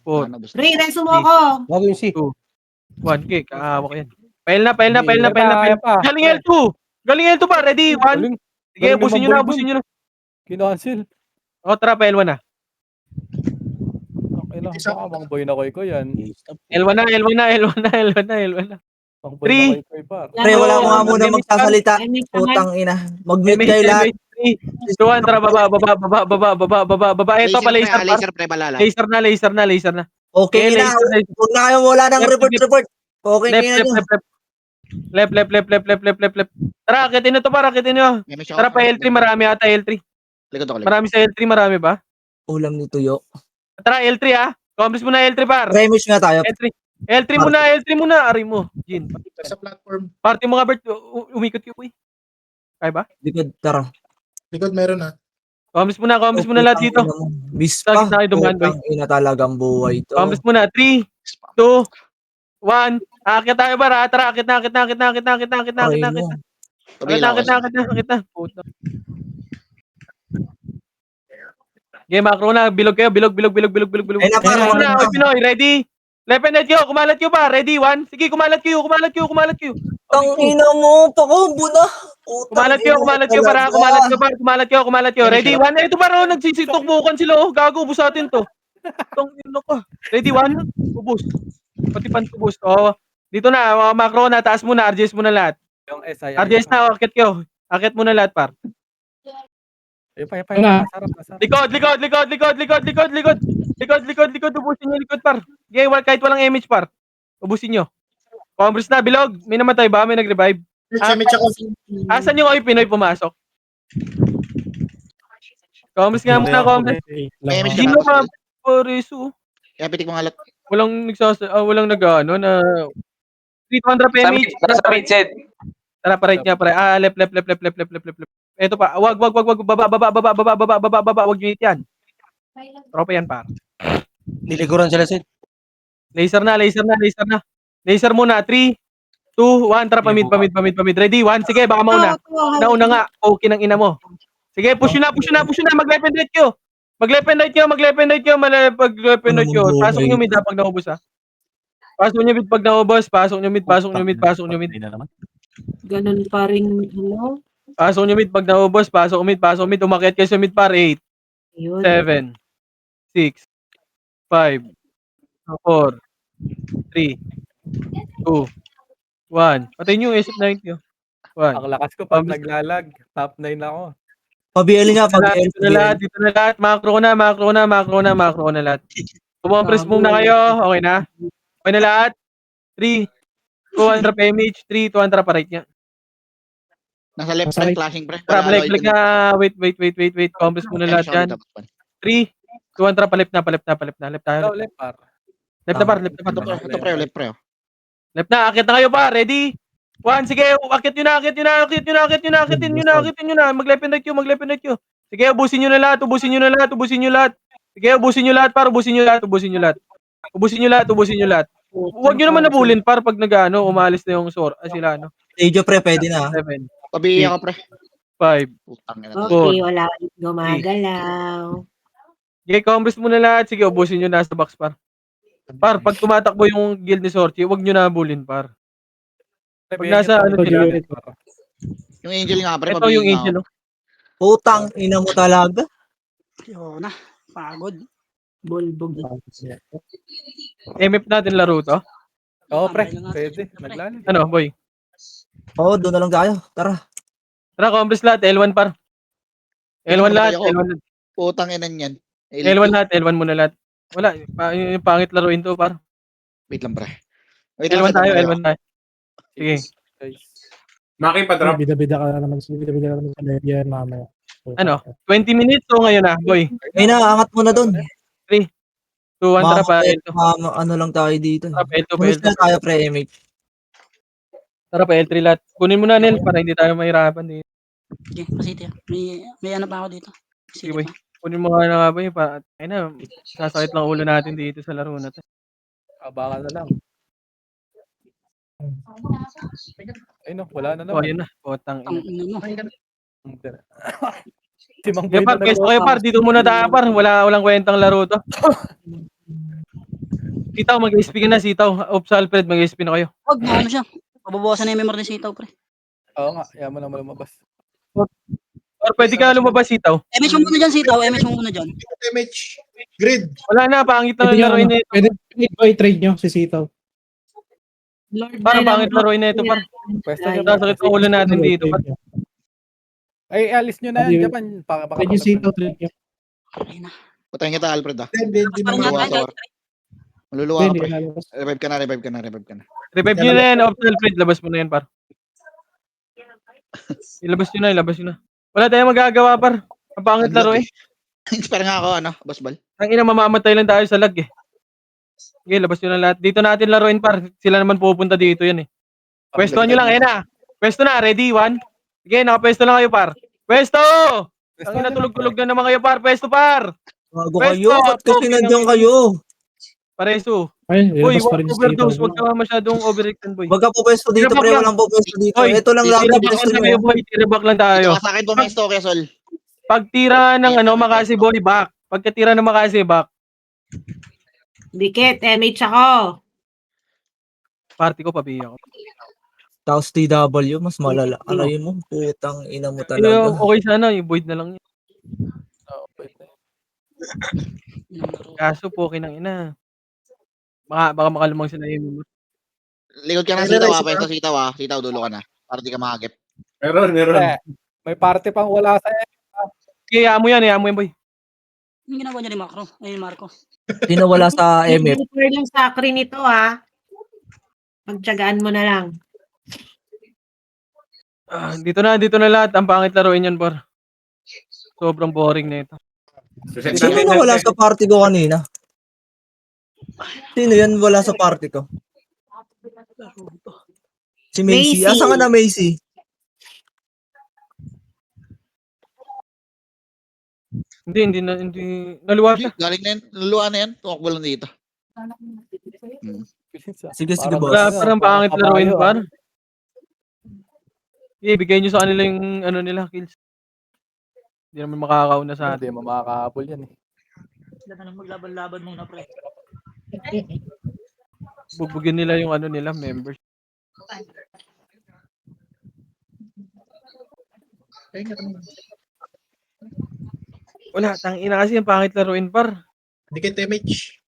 S2: 4,
S1: Ano, basta.
S9: Ray, reso mo ako.
S8: Wag yung C.
S2: 1. Okay, kaawa ko yan. Pail na.
S5: Kaya pa.
S2: Galing L2 pa. Ready, 1.
S5: Galing.
S2: Sige,
S5: Galing
S2: busin
S5: lumambol
S2: nyo na.
S5: Kinancel.
S2: Tara pa, L1 na.
S5: Okay lang. Baka mga boy na ko yan.
S2: L1 na.
S5: Mga boy
S2: Three.
S5: na koy par.
S6: Pre, wala mo nga muna magsasalita. Putang ina. Mag-mute kayo lahat.
S2: 2, tara, baba. Ito pa, laser, par.
S1: Laser, pre, balala.
S2: Laser na.
S6: Okay na. Huwag na kayo wala ng report. Okay na nyo.
S2: Left. Tara, akitin nyo to, par.
S1: MH ako.
S2: Tara pa, L3, marami ata, L3.
S1: Likod ako, likod.
S2: Marami sa L3, marami ba?
S6: Ulam ni Tuyo.
S2: Tara, L3 Compress muna L3, par.
S6: Remish nga tayo.
S2: L3 muna. Ari mo. Jin.
S3: Sa platform.
S2: Party mo nga, Bert. Umikot kayo, uy. Kaya ba?
S6: Likod, tara.
S3: Likod meron na.
S2: Compress muna lahat dito.
S6: Miss
S2: Sa
S6: pa.
S2: gitna kayo dumaan, boy.
S6: Putang ina talagang buhay to.
S2: Compress muna. 3, 2, 1. Akit tayo, par. Tara, akit na.
S6: Ay, mo.
S1: Pabila ako.
S2: Puta. Okay, macro na. Bilog kayo. Bilog.
S6: Ay, napara.
S2: Oy, Pinoy, ready? Left and right kayo. Kumalat kayo pa. Ready? 1. Sige, kumalat kayo.
S6: Tang ina mo. Pakombo na.
S2: Kumalat kayo, kumalat kayo, para kumalat kayo. Ready, 1, ito para nagsisitukbukan sila, oh. Gago, ubus natin to. Tangina ka. Ready, 1, ubus. Pati pantubos. Oh, dito na, macro na, taas muna, RGS muna lahat.
S5: Yung SI.
S2: RGS na, akit kayo. Akit muna lahat, par.
S5: Ayun pa.
S8: Ano?
S5: Masarap.
S2: Likod. Ubusin nyo likod, par. Okay, kahit walang image, par. Ubusin nyo. Combres na, bilog. May namatay ba? May nag-revive?
S3: Mitch ako.
S2: Asan yung Pinoy pumasok? Combres nga muna, Combres.
S1: Image
S2: Hindi
S1: ka
S2: mo
S1: na.
S2: pa, Poriso.
S1: Kaya pitik mo nga lot.
S2: Walang nag-ano na 300 PMH.
S10: Nasa mid-set.
S2: Tara, pa right niya, pare. Left. Ito pa. Wag. Baba. Wag nyo hit yan. Tropa yan, par.
S7: Niliguran sila, Sid.
S2: Laser na. Laser muna. 3, 2, 1. Tara, pamid. Ready? 1. Sige, baka mauna. Nauna nga. Okay ng ina mo. Sige, push na. Mag-left and right kayo. Mag-left and right kayo. Pasok nyo mid pag naubos, ha. Pasok nyo mid pag naubos. Pasok nyo mid.
S9: Ganun pa rin, ano?
S2: Pasok nyo mid pag naubos. Pasok mid. Umakyat kayo sa mid, par. 8,
S9: Yun.
S2: 7, 6, 5, 4, 3, 2, 1. Patayin nyo yung SF90. 1.
S5: Ang lakas ko pag naglalag. Top 9 ako.
S6: Pabiali nga, pabiali.
S2: Dito na lahat. Macro na lahat. Kumompress muna kayo. Okay na? Okay na lahat? 3, 200 PMH. 3, 200 pa right niya.
S1: Nasa left side, flashing pre.
S2: Tara, balik na. Wait. Compress muna lahat yan. 3, 200 palip na. Left tayo.
S5: Left par.
S2: Left na par.
S1: Ito pre, left pre.
S2: Left na. Akit na kayo pa. Ready? 1. Sige. Akit nyo na. Mag-left and right kayo. Sige, ubusin nyo na lahat. Sige, ubusin nyo lahat, par. Ubusin nyo lahat. Huwag nyo naman nabulin, par, pag umalis na yung sila, ano.
S6: Tejo pre, pwede na.
S2: 7,
S1: Pabi ako pre.
S2: 5.
S1: Putang ina.
S9: Okay, wala ulit gumagalaw.
S2: Sige, compress muna lahat. Sige, ubusin nyo na sa box, par. Par, pag tumatakbo yung guild ni Sorchi, huwag nyo na bulin, par. Pag nasa ano sila.
S1: Yung angel nga pre.
S2: Ito yung angel, no?
S6: Putang ina mo talaga.
S4: Yun na. Pagod.
S9: Bulbog.
S2: MF natin laro to.
S5: Oo, pre. Pwede. Naglalag.
S2: Ano, boy?
S6: Oo, doon na lang tayo. Tara.
S2: Tara, compress lahat. L1, par. L1 lahat.
S1: Putang ina niyan.
S2: L1 lahat. L1 muna lahat. Wala. Yung pangit laruin to, par.
S1: Wait lang pre.
S2: L1 tayo. Sige.
S10: Maki pa drop.
S8: Bida-bida ka naman sa live yan, mamaya.
S2: Ano? 20 minutes o ngayon na, boy?
S6: Ay na, angat mo na doon.
S2: 2, 1, tara pa. L2.
S6: Ano lang tayo dito.
S2: Tara pa, L2.
S6: Pumis na tayo pre, MH.
S2: Tara pa, L3 lahat. Kunin mo na, Nel, para hindi tayo mahirapan dito.
S4: Okay, pasiti. May ano pa ako dito.
S2: Sige, boy. Kunin mo nga na nga, boy. Ay na, sasakit lang ulo natin dito sa laro na to.
S5: Baka na lang. Ay no, wala na
S2: Oh,
S5: naman.
S2: ayun na. Potang
S4: Ang
S2: ina.
S4: ino mo.
S5: Si Mang
S2: Okay,
S5: Boy
S2: par.
S5: na
S2: Pwesto kayo, par. Dito muna tayo, par. Walang kwentang laro to. Sitaw, mag-SP ka na, sitaw. Oops, Alfred, mag-SP na kayo.
S4: Wag mo ano siya. Pababawasan na yung memory ni Sitaw, pre.
S5: Oo nga, yaman naman lumabas.
S2: Or pwede ka lumabas, sitaw.
S4: MS mo muna dyan, Sitaw. MS mo muna dyan.
S3: MH. Grid.
S2: Wala na, pangit na
S8: Pwede
S2: laruin na ito.
S8: Pwede i-trade nyo si Sitaw.
S9: Lord
S2: Parang
S9: na lang
S2: pangit laruin na ito, par.
S5: Pwesto
S9: Ay,
S5: niyo.
S2: Sasakit ang ulo natin dito, par.
S5: Ay, alis nyo na yan. Japan. Baka
S8: Trade yung Sitaw, trade nyo.
S4: Ay na.
S1: Putahin kita Alfred ah.
S3: Hindi
S4: Parang
S3: mo
S4: natin,
S1: Maluluwa
S4: guys.
S1: ka. Maluluwa ka
S8: Hindi,
S1: pre.
S8: lalabas.
S1: Revive ka na.
S2: Revive nyo na yan, Oops, Alfred. Labas mo na yan, par. Ilabas nyo na. Wala tayong magagawa, par. Ang pangit laro, eh.
S1: Inspire nga ako, ano, basbal.
S2: Ang ina, mamamatay lang tayo sa lag, eh. Sige, labas nyo na lahat. Dito natin laruin, par. Sila naman pupunta dito yan, eh. Pwestuhan nyo lang, eh na. Pwesto na, ready, 1. Sige, nakapwesto lang kayo, par. Pwesto! Ang ina, tulog-tulog na naman kayo, par. Pwesto, par.
S6: Bago kayo, ba't kasi nandiyan kayo?
S2: Pareso.
S8: Ay,
S2: Boy,
S8: ilabas pa
S2: wag
S8: rin si
S2: overdose.
S8: Sitaw.
S2: Huwag ka masyadong overreaction, boy.
S6: Wag ka po pwesto dito, pre. Walang po pwesto dito.
S2: Hoy,
S6: Ito lang lagi
S2: Tirabak
S6: pwesto
S2: lang tayo,
S6: nyo.
S2: boy. Tirabak lang tayo.
S1: Ito ka sa akin pumesto, Kesol.
S2: Pagtira ng Makasi, boy, back. Pagkatira ng Makasi, back.
S9: Dikit, MH ako.
S2: Party ko, pabiya ko.
S6: Tapos TW, mas malala. Aray mo, putang ina mo
S2: Eh,
S6: talaga.
S2: okay sana, yung void na lang yun. Kaso po, kinang-ina. Baka makalamang sila yung
S1: Likod ka ng
S3: Pero
S1: sitaw
S3: race
S1: ha, pwesto sitaw ha. Sitaw dulo ka na. Para di ka makagip.
S10: Meron.
S5: Eh, may party pang wala sa
S2: kaya mo yan, boy.
S4: Yung ginagawa niya ni Marco.
S6: Sino wala sa MF?
S9: Deliver lang sa akin nito, ha? Pagtyagaan mo na lang.
S2: Dito na lahat. Ang pangit laruin yan, par. Sobrang boring na ito.
S6: Sino na wala sa party ko kanina? Sino yan wala sa party ko? Si Macy.
S9: Macy.
S6: Asa ka na, Macy?
S2: Hindi. Naluwa siya.
S1: Galing na yan. Luluan na yan. Tumakbo lang dito.
S6: Sige, boss.
S2: Wala, parang pangit laruin,
S5: kabayo,
S2: par. Ibigay nyo sa kanila yung ano nila, kills. Hindi naman makakauna sa
S5: Hindi
S2: atin.
S5: mo makakahabol yan eh.
S4: Sila na lang maglaban-laban muna, pre.
S2: Bubugin nila yung ano nila, members. Wala, tangina kasi yung pangit laruin, par.
S3: Dikit damage.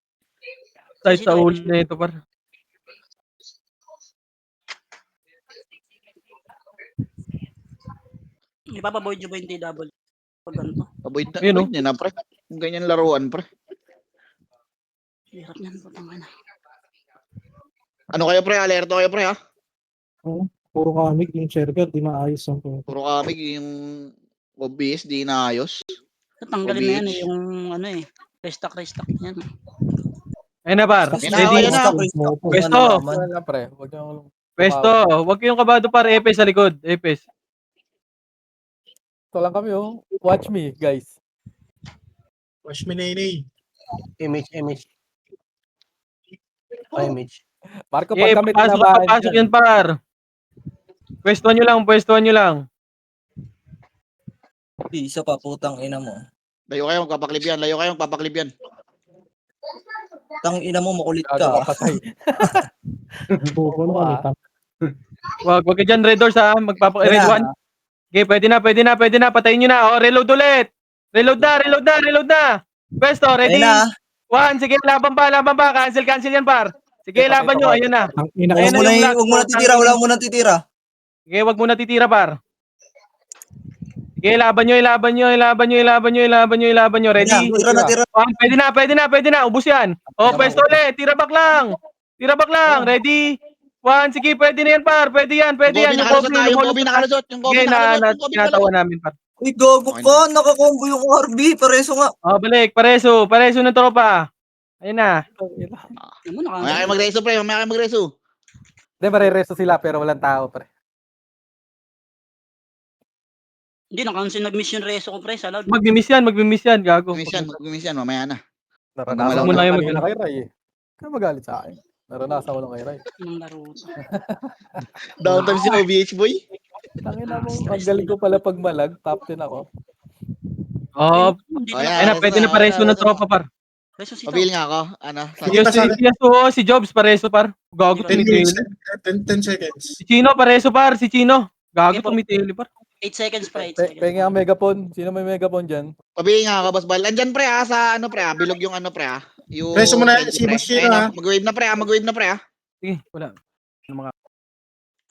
S2: Kahit sa ulo na ito, par.
S4: Ipapaboid nyo ba yung TW? Pag ganito.
S1: Avoid na.
S2: Yun,
S1: Avoid niya na, pre. Yung ganyan laruan, pre.
S4: Hirap niyan, putang ina.
S1: Ano kayo, pre? Alerto kayo, pre, ha?
S8: Puro kamig yung server, di maayos ang puta.
S1: Puro kamig yung OBS, di naayos.
S4: Tanggalin na yan
S1: OBH.
S4: yung ano eh. Restock yan.
S2: Ayun na, par.
S1: Ayun na,
S2: Ready?
S1: ayun na.
S2: Pwesto.
S5: Wala pre, wag niyo
S2: Pwesto. Huwag kayong kabado, par. Epes sa likod. Epes.
S5: Ito lang kami oh. Watch me, guys.
S3: Wash me nene.
S7: Image. Image.
S5: Marco,
S2: Eh,
S5: pag kami
S2: papasok yan, par. Pwestuhan nyo lang.
S6: Isa pa, putang ina mo.
S1: Layo kayo, magpapaklib yan.
S6: Tang ina mo, makulit
S5: Gago
S6: ka.
S5: ka patay.
S8: Buko na kami.
S2: Wag ka dyan, Red Doors, ha. Red 1. Okay, pwede na. Patayin nyo na. O, reload ulit. Reload na. Pwesto, ready?
S6: Ayun na.
S2: 1. Sige, laban pa. Cancel yan, par. Sige, laban nyo. Ayun na.
S8: Ang ina
S2: Ayun na yung last.
S6: Huwag mo na titira, wala mo na titira.
S2: Sige, wag mo na titira, par. Sige, laban nyo. Ready?
S6: Tira.
S2: Pwede na. Ubus yan. O, pwesto ulit. Tira back lang. Ready? 1. Sige, pwede na yan, par. Pwede yan. Yung
S1: Kobe nakalusot. Yung Kobe nakalusot.
S2: Tinatawa namin, par.
S6: Uy, gago ka. Nakakombo yung RB. Pareso nga.
S2: O, balik. Pareso ng tropa. Ayun na.
S4: Yung muna
S1: Mamaya kayo magreso, pre.
S5: Hindi, mariresto sila pero walang tao pre.
S4: Hindi, nag-miss yung reso ko, pre. Sa loud.
S2: Magmi-miss yan. Gago.
S1: Magmiss yan. Mamaya na.
S5: Naranasan
S2: Mo na yung
S5: kanina kay Ray eh. Kaya magalit sa akin. Naranasan ko lang kay Ray.
S4: Yung laro.
S1: Downtime si OBH, boy.
S5: Tangina mo, ang galing ko pala pag malag. Top 10 ako.
S2: Oh,
S1: Oh,
S2: ayun na. Pwede na pareso ng tropa, par.
S4: Reso si
S1: Pabil nga ako. Ano?
S2: Si Jobs, pareso, par. Gago,
S3: 10 minutes.
S2: tumitili.
S3: 10 seconds.
S2: Si Chino, pareso, par. Gago, tumitili, par.
S4: 8 seconds, pre. 8 seconds.
S5: Pengi ang megaphone. Sino may megaphone dyan?
S1: Pabil nga ako, boss bal. Andyan, pre, ha? Sa ano, pre, ha? Bilog yung ano, pre, ha? Yung...
S3: Reso mo na,
S1: pre.
S3: si Boss Chino,
S1: Ayun,
S3: ha?
S1: Mag-wave na, pre, ha?
S2: Sige, wala.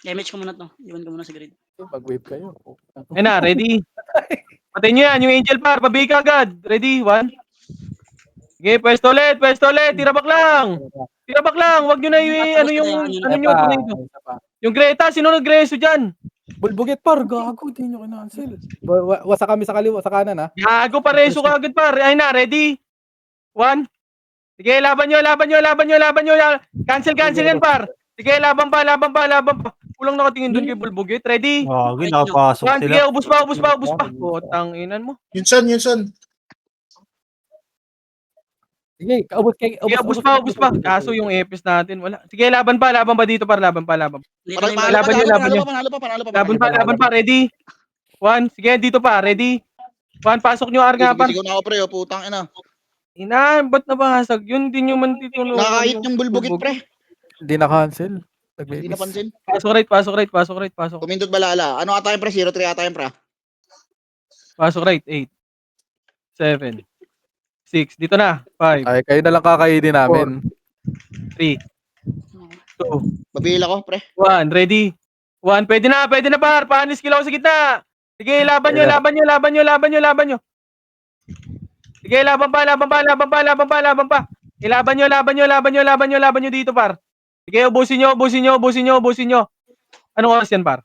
S4: Damage ko muna to. Iwan ko muna sa grid.
S5: Mag-wave kayo.
S2: Ayun na, ready? Patayin nyo yan, yung Angel, par. Pabi ka agad. Ready? 1. Sige, pwesto ulit. Tira back lang. Wag nyo na yung, yung Greta. Sino nag-reso dyan?
S5: Bulbugit par, gago, di nyo kinancel. Wasa kami sa kaliwa, sa kanan ha.
S2: Gago, pareso ka agad, par. Ayun na, ready? 1. Sige, laban nyo. Cancel yan, par. Sige, laban pa. Kulang nakatingin doon kay Bulbugit. Ready?
S7: Gagi, nakapasok
S2: 1. Sige,
S7: sila.
S2: ubus pa. Putang inan mo.
S3: Yun son.
S5: Sige,
S2: Ubus pa. Kaso yung epis natin, wala. Sige, laban pa dito, par. Laban pa.
S4: Dito na yung
S2: Laban pa. Ready? 1. Sige, dito pa. Ready? 1. Pasok nyo, Arga, par.
S1: Sigaw na ako, pre, putang ina.
S2: Ina, ba't nabahasag yun? Hindi nyo man titulo.
S1: Nakakahit yung bulbugit, pre.
S5: Hindi na cancel.
S1: Hindi napansin.
S2: Pasok right, pasok right, pasok right, pasok.
S1: Kumindot balala. Ano ata yung pre? 0-3 ata yung pre.
S2: Pasok right, 8. 7. 6. Dito na. 5.
S5: Ay, kayo na lang kakainin namin.
S2: 3. 2.
S1: Babil ako, pre.
S2: 1. Ready? 1. Pwede na par. Panis skill ako sa gitna. Sige, laban nyo, laban nyo, laban nyo, laban nyo, laban nyo. Sige, laban pa, laban pa, laban pa, laban pa, laban pa. Ilaban nyo, laban nyo, laban nyo, laban nyo, laban nyo dito, par. Sige, ubusin nyo, ubusin nyo, ubusin nyo, ubusin nyo. Anong oras yan, par?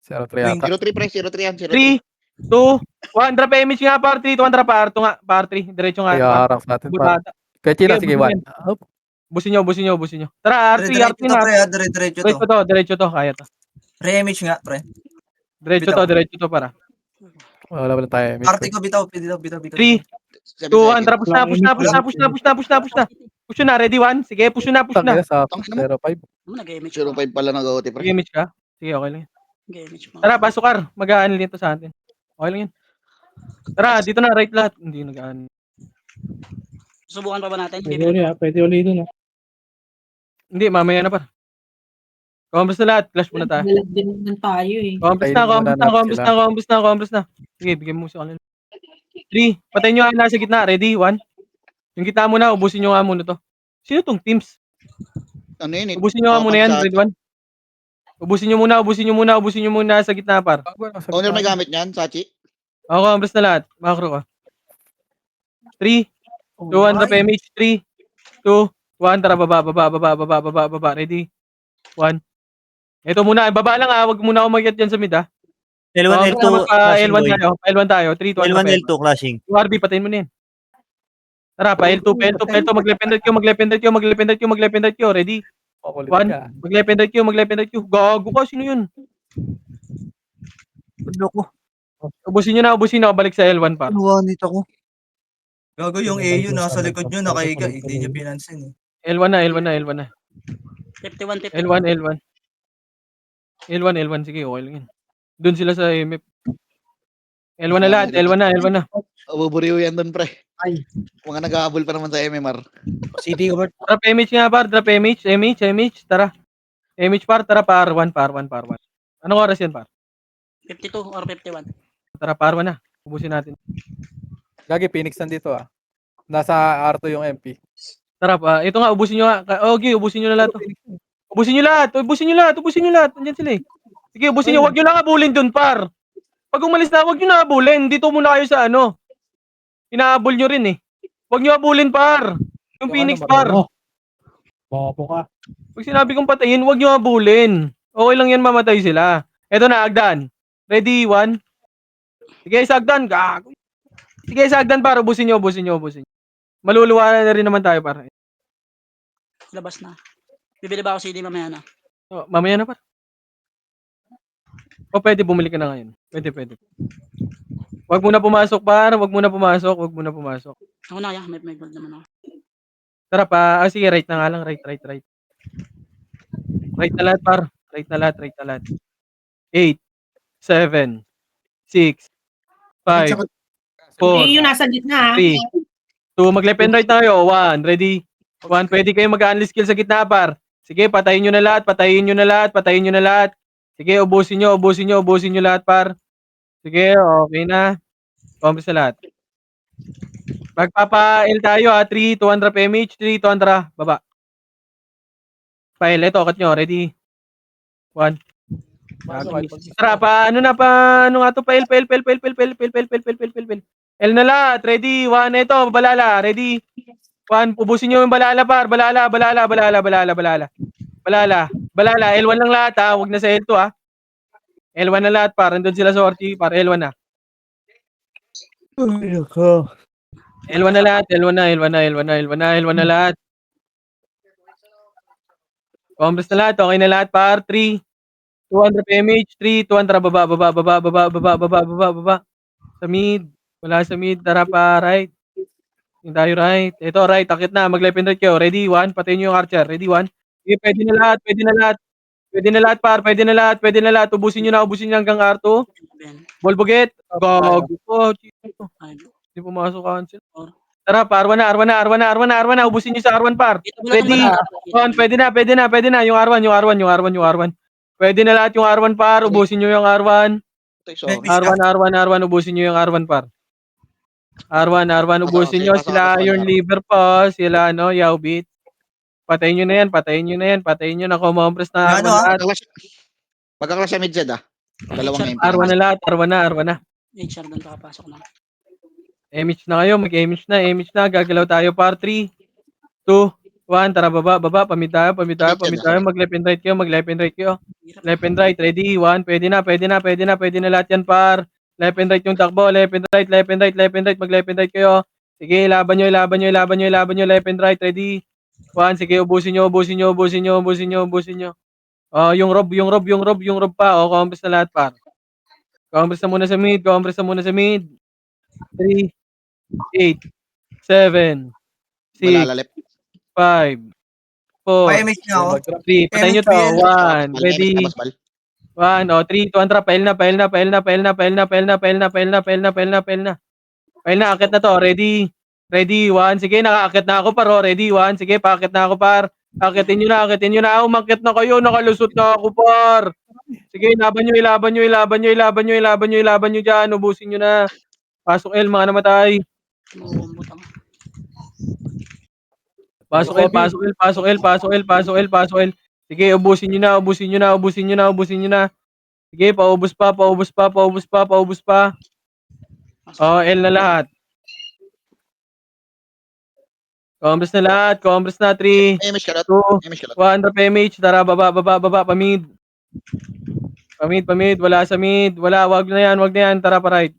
S5: 0-3 ata.
S1: 0-3 pre, 0-3 yan.
S2: 3, 2, 1. Drop image nga, par. 3, 2, 1, drop, par. Ito nga, par 3. Diretso nga.
S5: Ay,
S2: par.
S5: harap natin pa.
S2: Butata.
S5: Kaya China,
S2: Sige,
S5: sige,
S2: busin
S5: 1.
S2: Ubusin nyo, ubusin nyo, ubusin nyo. Tara, R3,
S6: Diretso
S2: R3
S6: to,
S2: na.
S6: pre, diretso to.
S2: Diretso to, diretso to. Kaya to.
S6: Re-image nga, pre.
S2: Diretso to, para.
S5: Wala pa tayo.
S6: Party ko, bitaw.
S2: 3, 2, 1. Tara, push na, push na, push na, push na, push na, push na, push na. Push na, ready, 1. Sige, push na, push na.
S5: Sa
S1: Tangina mo.
S5: 0-5.
S4: Ano nag-image
S1: 0-5 pala nag-OT pre.
S2: Mag-image ka? Sige, okay lang yan.
S4: Nag-image mo.
S2: Tara, pasok kar. Mag-aanil dito sa atin. Okay lang yan. Tara, dito na, right lahat. Hindi nag-aanil.
S4: Subukan pa ba natin?
S8: Pwede ulit, pwede ulit dun.
S2: Hindi, mamaya na par. Combos na lahat. Clash muna tayo.
S9: Dalag din naman tayo eh.
S2: Combos na, combos na, combos na, combos na, combos na. Sige, bigyan mo sa kanila. 3, patayin nyo ang nasa gitna. Ready? 1. Yung gitna muna, ubusin nyo nga muna to. Sino tong teams?
S1: Ano yun eh?
S2: Ubusin nyo nga muna yan, ready 1. Ubusin nyo muna, ubusin nyo muna, ubusin nyo muna sa gitna par.
S1: Owner may gamit niyan, Sachi.
S2: Ako, combos na lahat. Macro ka. 3, 2, 1, drop image. 3, 2, 1, tara, baba. Ready? 1. Ito muna, baba lang wag muna ako mag-get dyan sa mid
S7: L1, L2, clashing
S2: L1
S7: boy.
S2: tayo, L1 tayo. 3, 2, 1,
S7: L1, L2, clashing.
S2: RB, patayin mo na yan. Tara, pa L2, mag-lepended Q. Ready? 1, mag-lepended Q. Gago ka, sino yun?
S6: Loko.
S2: Ubusin nyo na, balik sa L1 pa.
S6: Nuwanit ako. Gago yung AU nasa likod nyo, nakahiga. Hindi nyo pinansin eh.
S2: L1 na.
S4: 51, 51.
S2: L1, sige, okay lang yan. Doon sila sa MF. L1 na lahat, L1 na.
S1: Buburiw yan doon pre.
S7: Ay.
S1: Mga nag-aabol pa naman sa MMR.
S7: City cover.
S2: Drop image nga par, drop image, tara. Image par, tara par 1. Anong oras yan par?
S4: 52 or 51.
S2: Tara par 1 na. Ubusin natin.
S5: Gagi, Phoenix nandito Nasa R2 yung MP.
S2: Tara pa, ito nga, ubusin nyo nga. Okay, ubusin nyo na lahat to. Ubusin nyo lahat. Nandiyan sila eh. Sige, ubusin nyo. Huwag nyo lang abulin dun par. Pag umalis na, huwag nyo na abulin. Dito muna kayo sa ano. Inaabol nyo rin eh. Huwag nyo abulin par. Yung Phoenix par.
S8: Bobo ka.
S2: Pag sinabi kong patayin, huwag nyo abulin. Okay lang yan, mamatay sila. Eto na, Agdan. Ready, 1. Sige, sa Agdan. Gago. Sige, sa Agdan par. Ubusin nyo. Maluluwa na rin naman tayo par.
S4: Labas na. Bibili ba ako CD mamaya na?
S2: Oh, mamaya na par. O pwede bumili ka na ngayon. Pwede. Wag muna pumasok par. Wag muna pumasok.
S4: Ako na kaya. May gold naman ako.
S2: Tara pa. Sige, right na nga lang. Right. Right na lahat par. Right na lahat. 8, 7, 6, 5, 4,
S9: Yung nasa gitna
S2: 3, 2, mag-left and right tayo. 1, ready? 1, pwede kayo mag-unleash skill sa gitna par. Sige, patayin nyo na lahat. Sige, ubusin nyo lahat par. Sige, okay na. Combos na lahat. Magpapa-L tayo 3, 200 PMH, 3, 200, baba. File, ito, cut nyo, ready? 1. Tara, ano nga to, L na lahat, ready? 1, ito, balala, ready? 1, ubusin nyo yung balala par, balala, L1 lang lahat huwag na sa L2 L1 na lahat par, nandun sila sa orti par, L1 na. L1 na lahat, L1 na lahat. Combos na lahat, okay na lahat par, 3, 200 PMH, 3, 200, baba. Sa mid, wala sa mid, tara pa, right. Yung tayo right. Ito, right, akit na, mag-left and right kayo. Ready, 1, patayin nyo yung archer. Ready, 1. Okay, pwede na lahat. Ubusin nyo hanggang R2. Ball buget. Gago ko. Hindi pumasok cancel. Tara, pa, R1 na. Ubusin nyo sa R1, par.
S4: Dito mo lang
S2: Ready?
S4: naman.
S2: Pwede na. Yung R1. Pwede na lahat yung R1, par. Ubusin nyo yung R1.
S1: Sorry.
S2: R1, ubusin nyo yung R1, par. R1, ubusin nyo. Sila Iron Liver pa. Sila, Yaubit. Patayin nyo na. Kumompres na
S6: Ano,
S2: R1 lahat.
S1: Magkaklas siya mid-Z Dalawang MP.
S2: R1 na lahat. R1 na.
S4: HR doon kakapasok na.
S2: Image na kayo. Mag-image na. Gagalaw tayo, par. 3, 2, 1. Tara, baba. Pamid tayo. Mag-left and right kayo. Left and right. Ready? 1. Pwede na lahat yan, par. Left and right yung takbo. Left and right. Mag-left and right kayo. Sige, laban nyo. Left and right. Ready? 1. Sige, ubusin nyo. Oh, yung rob pa. Oh, compress na lahat, par. Compress na muna sa mid. 3, 8, 7, 6,
S1: Malalalip.
S2: 5, 4,
S6: Pa-image na ako.
S2: 3. Patayin nyo to. 1. Ready? 1. O, 3, 2, antra. Pail na. Akit na to. Ready? 1. Sige, nakaakit na ako, par. Ready? 1. Sige, paakit na ako, par. Akitin nyo na. Umakit na kayo. Nakalusot na ako, par. Sige, ilaban nyo dyan. Ubusin nyo na. Pasok L, mga namatay.
S4: Umuumbot ako.
S2: Pasok L. Sige, ubusin nyo na. Sige, paubos pa. Oh, L na lahat. Compress na. 3,
S1: Image ka lot.
S2: 2,
S1: Image ka lot.
S2: 1. Drop image. Tara, baba. Pamid. Wala sa mid. Wag na yan. Tara, pa right.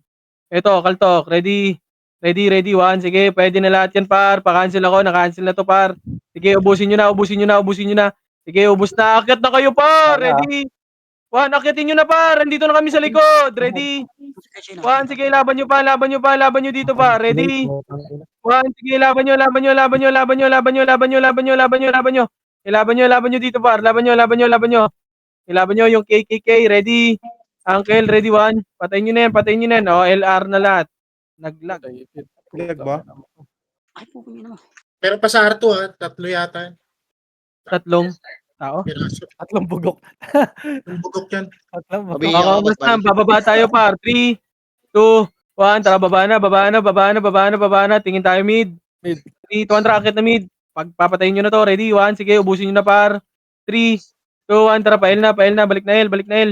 S2: Ito, kaltok. Ready? 1. Sige, pwede na lahat yan, par. Pa-cancel ako. Na-cancel na to, par. Sige, ubusin nyo na. Sige, ubus na. Akyat na kayo, par. Ready? 1. Akyatin nyo na, par. Andito na kami sa likod. Ready? 1. Sige, laban nyo dito, par. Ready? 1. Sige, laban nyo dito, par. Laban nyo. Ilaban nyo yung KKK. Ready? Uncle, ready? 1. Patayin nyo na yan. O, LR na lahat. Naglag.
S3: Lag ba?
S4: Ay, pupunyo naman.
S3: Pero pa sa R2 tatlo yata.
S2: 3 tao.
S3: Piraso.
S5: Tatlong bugok.
S3: Yung bugok yan.
S5: Tatlong
S1: Sabi-
S5: bugok.
S2: Okay, basta bababa tayo, par. 3, 2, 1. Tara, baba na. Tingin tayo mid. 3, 2, 1. Tara, akit na mid. Pagpapatayin nyo na to. Ready? 1. Sige, ubusin nyo na, par. 3, 2, 1. Tara, pa-L na. Balik na L. Balik na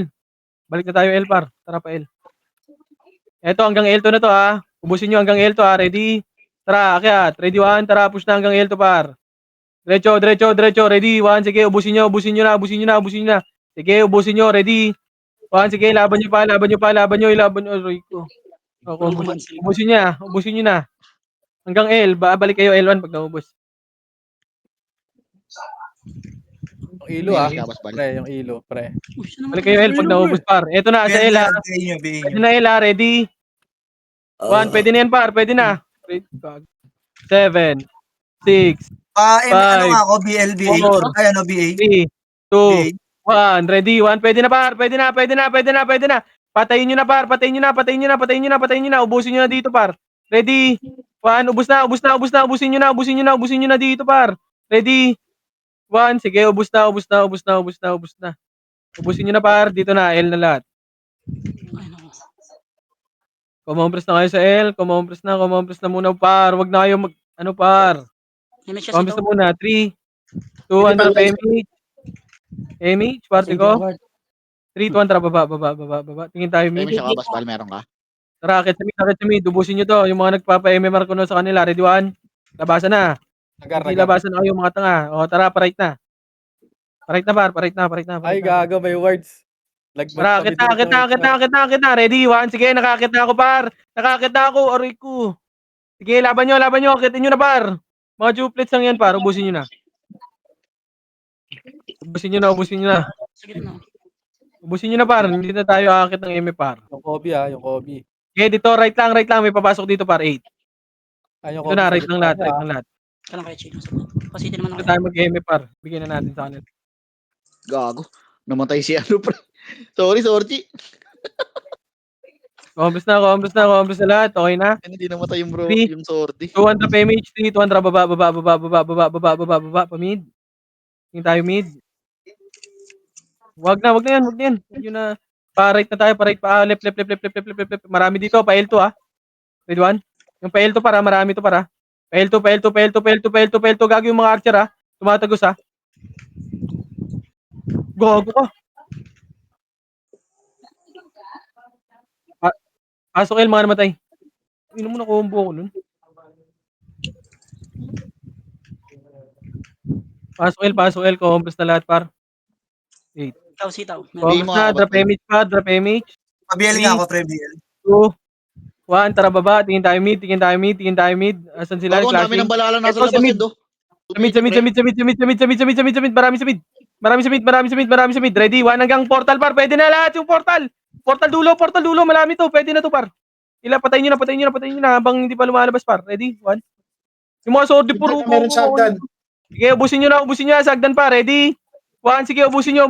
S2: tayo L, par. Tara, pa L. Eto, hanggang L2 na to, ha. Ubusin nyo hanggang L2, ha. Ready? Tara, akyat. Ready? 1. Tara, push na hanggang L2, par. Diretso. Ready? 1. Sige, ubusin nyo na. Sige, ubusin nyo. Ready? 1. Sige, laban nyo. Aroy ko. Ubusin nyo na. Hanggang L. Balik kayo L1 pag naubos.
S5: Yung ilo, ah.
S1: Image ka, boss, bal.
S5: Pre, yung ilo, pre.
S2: Balik kayo L pag naubos, par. Eto na, sa L, ha. Pwede na L, ha. Ready? 1. Pwede na yan, par. Pwede na. 7, 6,
S6: Ano
S2: 5,
S6: nga ako, BLB.
S2: 4,
S6: Ay, ano, BA?
S2: 3, 2, 1. Ready? 1. Pwede na, par. Pwede na. Patayin nyo na, par. Patayin nyo na. Ubusin nyo na dito, par. Ready? 1. Ubus na. Ubusin nyo na dito, par. Ready? 1. Sige, ubus na. Ubusin nyo na, par. Dito na. L na lahat. Kumompres na kayo sa L. Kumompres na muna, par. Wag na kayo par. Kumompres na muna. 3, 2, 1. Drop image. Parte ko. 3, 2, 1. Tara, baba. Tingin tayo mid.
S1: Image ka, boss, bal. Meron ka.
S2: Tara, akit sa mid. Ubusin nyo to. Yung mga nagpapa-MMR ko na sa kanila. Ready? 1. Labasan na. Hindi labasan na kayo, mga tanga. O, tara, pa-right na. Pa-right na.
S5: Ay, gago, may words.
S2: Tara, akit na. Ready? 1. Sige, nakakit na ako, par. Aray ko. Sige, laban nyo. Akitin nyo na, par. Mga duplets lang yan, par. Ubusin nyo na. Ubusin nyo na, par. Hindi na tayo akit ng MF, par.
S5: Yung Kobe.
S2: Okay, dito, right lang. May papasok dito, par. 8.
S5: Ay, yung
S2: Ito na, right lang lahat.
S4: Kalang kayo, Chino. Pasiti naman
S2: Dito
S4: ako.
S2: tayo mag-MF, par. Bigyan na natin sa kanila.
S1: Gago. Namatay si ano, pre. Sorry.
S2: Compress na lahat. Okay na.
S1: Hindi namatay yung bro,
S2: Three.
S1: yung sordi.
S2: 200 PMH, 3, 200 baba, mid. Tingin tayo mid. Wag na yan. Yun na. Pa-right na tayo, left. Marami dito, pa L2 ah. Ready one? Yung pa L2 para, marami to para. Pa L2, gago yung mga archer ah. Tumatagos ah. Gago ka. Pasok L, mga namatay. Ino mo na combo ko nun. Pasok L, compress na lahat par.
S4: Sitaw.
S2: Compress na, drop image.
S6: Pabiel nga ako, pre, BL.
S2: 2, 1, tara baba, tingin tayo mid. Asan sila?
S1: Bago, ang dami ng balala nasa
S2: Ito, sa
S1: labas
S2: mid.
S1: yun, do.
S2: Sa mid. Marami sa mid. Ready? 1 hanggang portal par. Pwede na lahat yung portal. Portal dulo. Malami to. Pwede na to par. Patayin nyo na habang hindi pa lumalabas par. Ready? 1. Yung mga sword puro ko.
S3: Meron sa hagdan.
S2: Sige, ubusin nyo na. Sagdan pa. Ready? 1. Sige, ubusin nyo.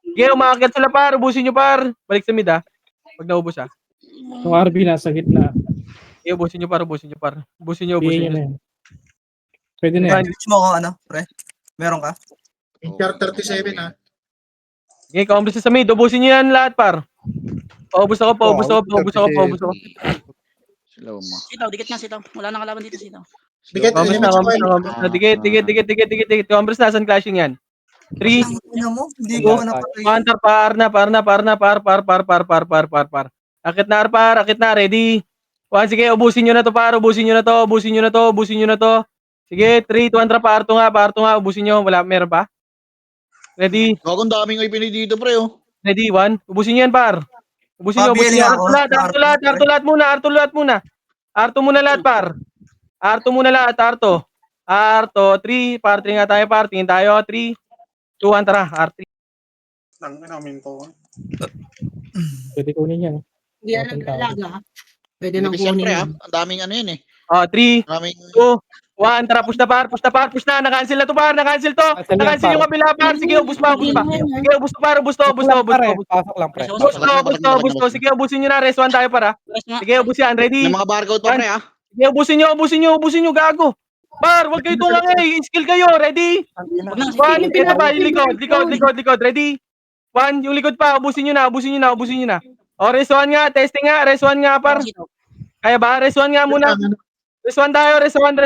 S2: Sige, umakyat sila par. Ubusin nyo par. Balik sa mid ah. Pag naubos ah.
S8: Yung RB nasa gitna.
S2: Sige, ubusin nyo par. Ubusin nyo.
S8: Bigyan niya na yan. Pwede na yan.
S6: Bitch mo ako, ano, pre? Meron ka?
S3: Yung chart 37 ha.
S2: Okay, compress sa mid. Ubusin nyo yan lahat par. Paubos ako.
S1: Sila mo.
S4: Sitaw, dikit na sitaw. Wala nang kalaban dito sitaw.
S3: Dikit,
S2: Compress
S3: elements ko.
S2: na. Dikit. Compress na. Saan clashing yan? 3,
S6: Ano mo? Hindi ko ako napatay.
S2: Hunter, par. Akit na, ready. 1, sige, ubusin nyo na to. Sige, 3, 200 pa, Arto nga, ubusin nyo. Wala, meron pa? Ready,
S1: Bago, ang daming ipin dito, pre, oh.
S2: ready, 1. Ubusin nyo yan, par. Ubusin nyo.
S6: Pabiel nga ako.
S2: Arto lahat muna. Arto muna lahat, par. Arto. 3, par, tingin tayo, par. Tingin tayo, 3, 2, 1, tara, R3.
S3: Lang namin to.
S8: Pwede kunin yan.
S9: Hindi yan nag-alaga. Pwede nang
S1: Pinipis yan,
S9: kunin
S1: pre, ah.
S9: yun.
S1: Ang daming ano yun, eh.
S2: 3,
S1: Maraming...
S2: 2, 1, tara, push na, na-cancel na to, par, na-cancel to.
S5: Cancel yan,
S2: Na-cancel
S5: par.
S2: yung kabila, par. Sige, ubus pa. Sige, ubus to, par, ubus to.
S5: Pasok lang, pre.
S2: Ubus to. Sige, ubusin nyo na, rest 1 tayo, para. Sige, ubus yan, ready.
S1: May mga barcode pa, pre, ah.
S2: Sige, ubusin nyo, gago. Par, wag kayo tungangay, skill kayo, ready.
S4: Wag na,
S2: 1, pinaba, yung likod, ready. 1, yung likod pa, ubusin nyo na. O, rest 1 nga, testing nga, rest 1 nga, par. Kaya ba, rest 1 nga muna. Rest 1 tayo, rest 1.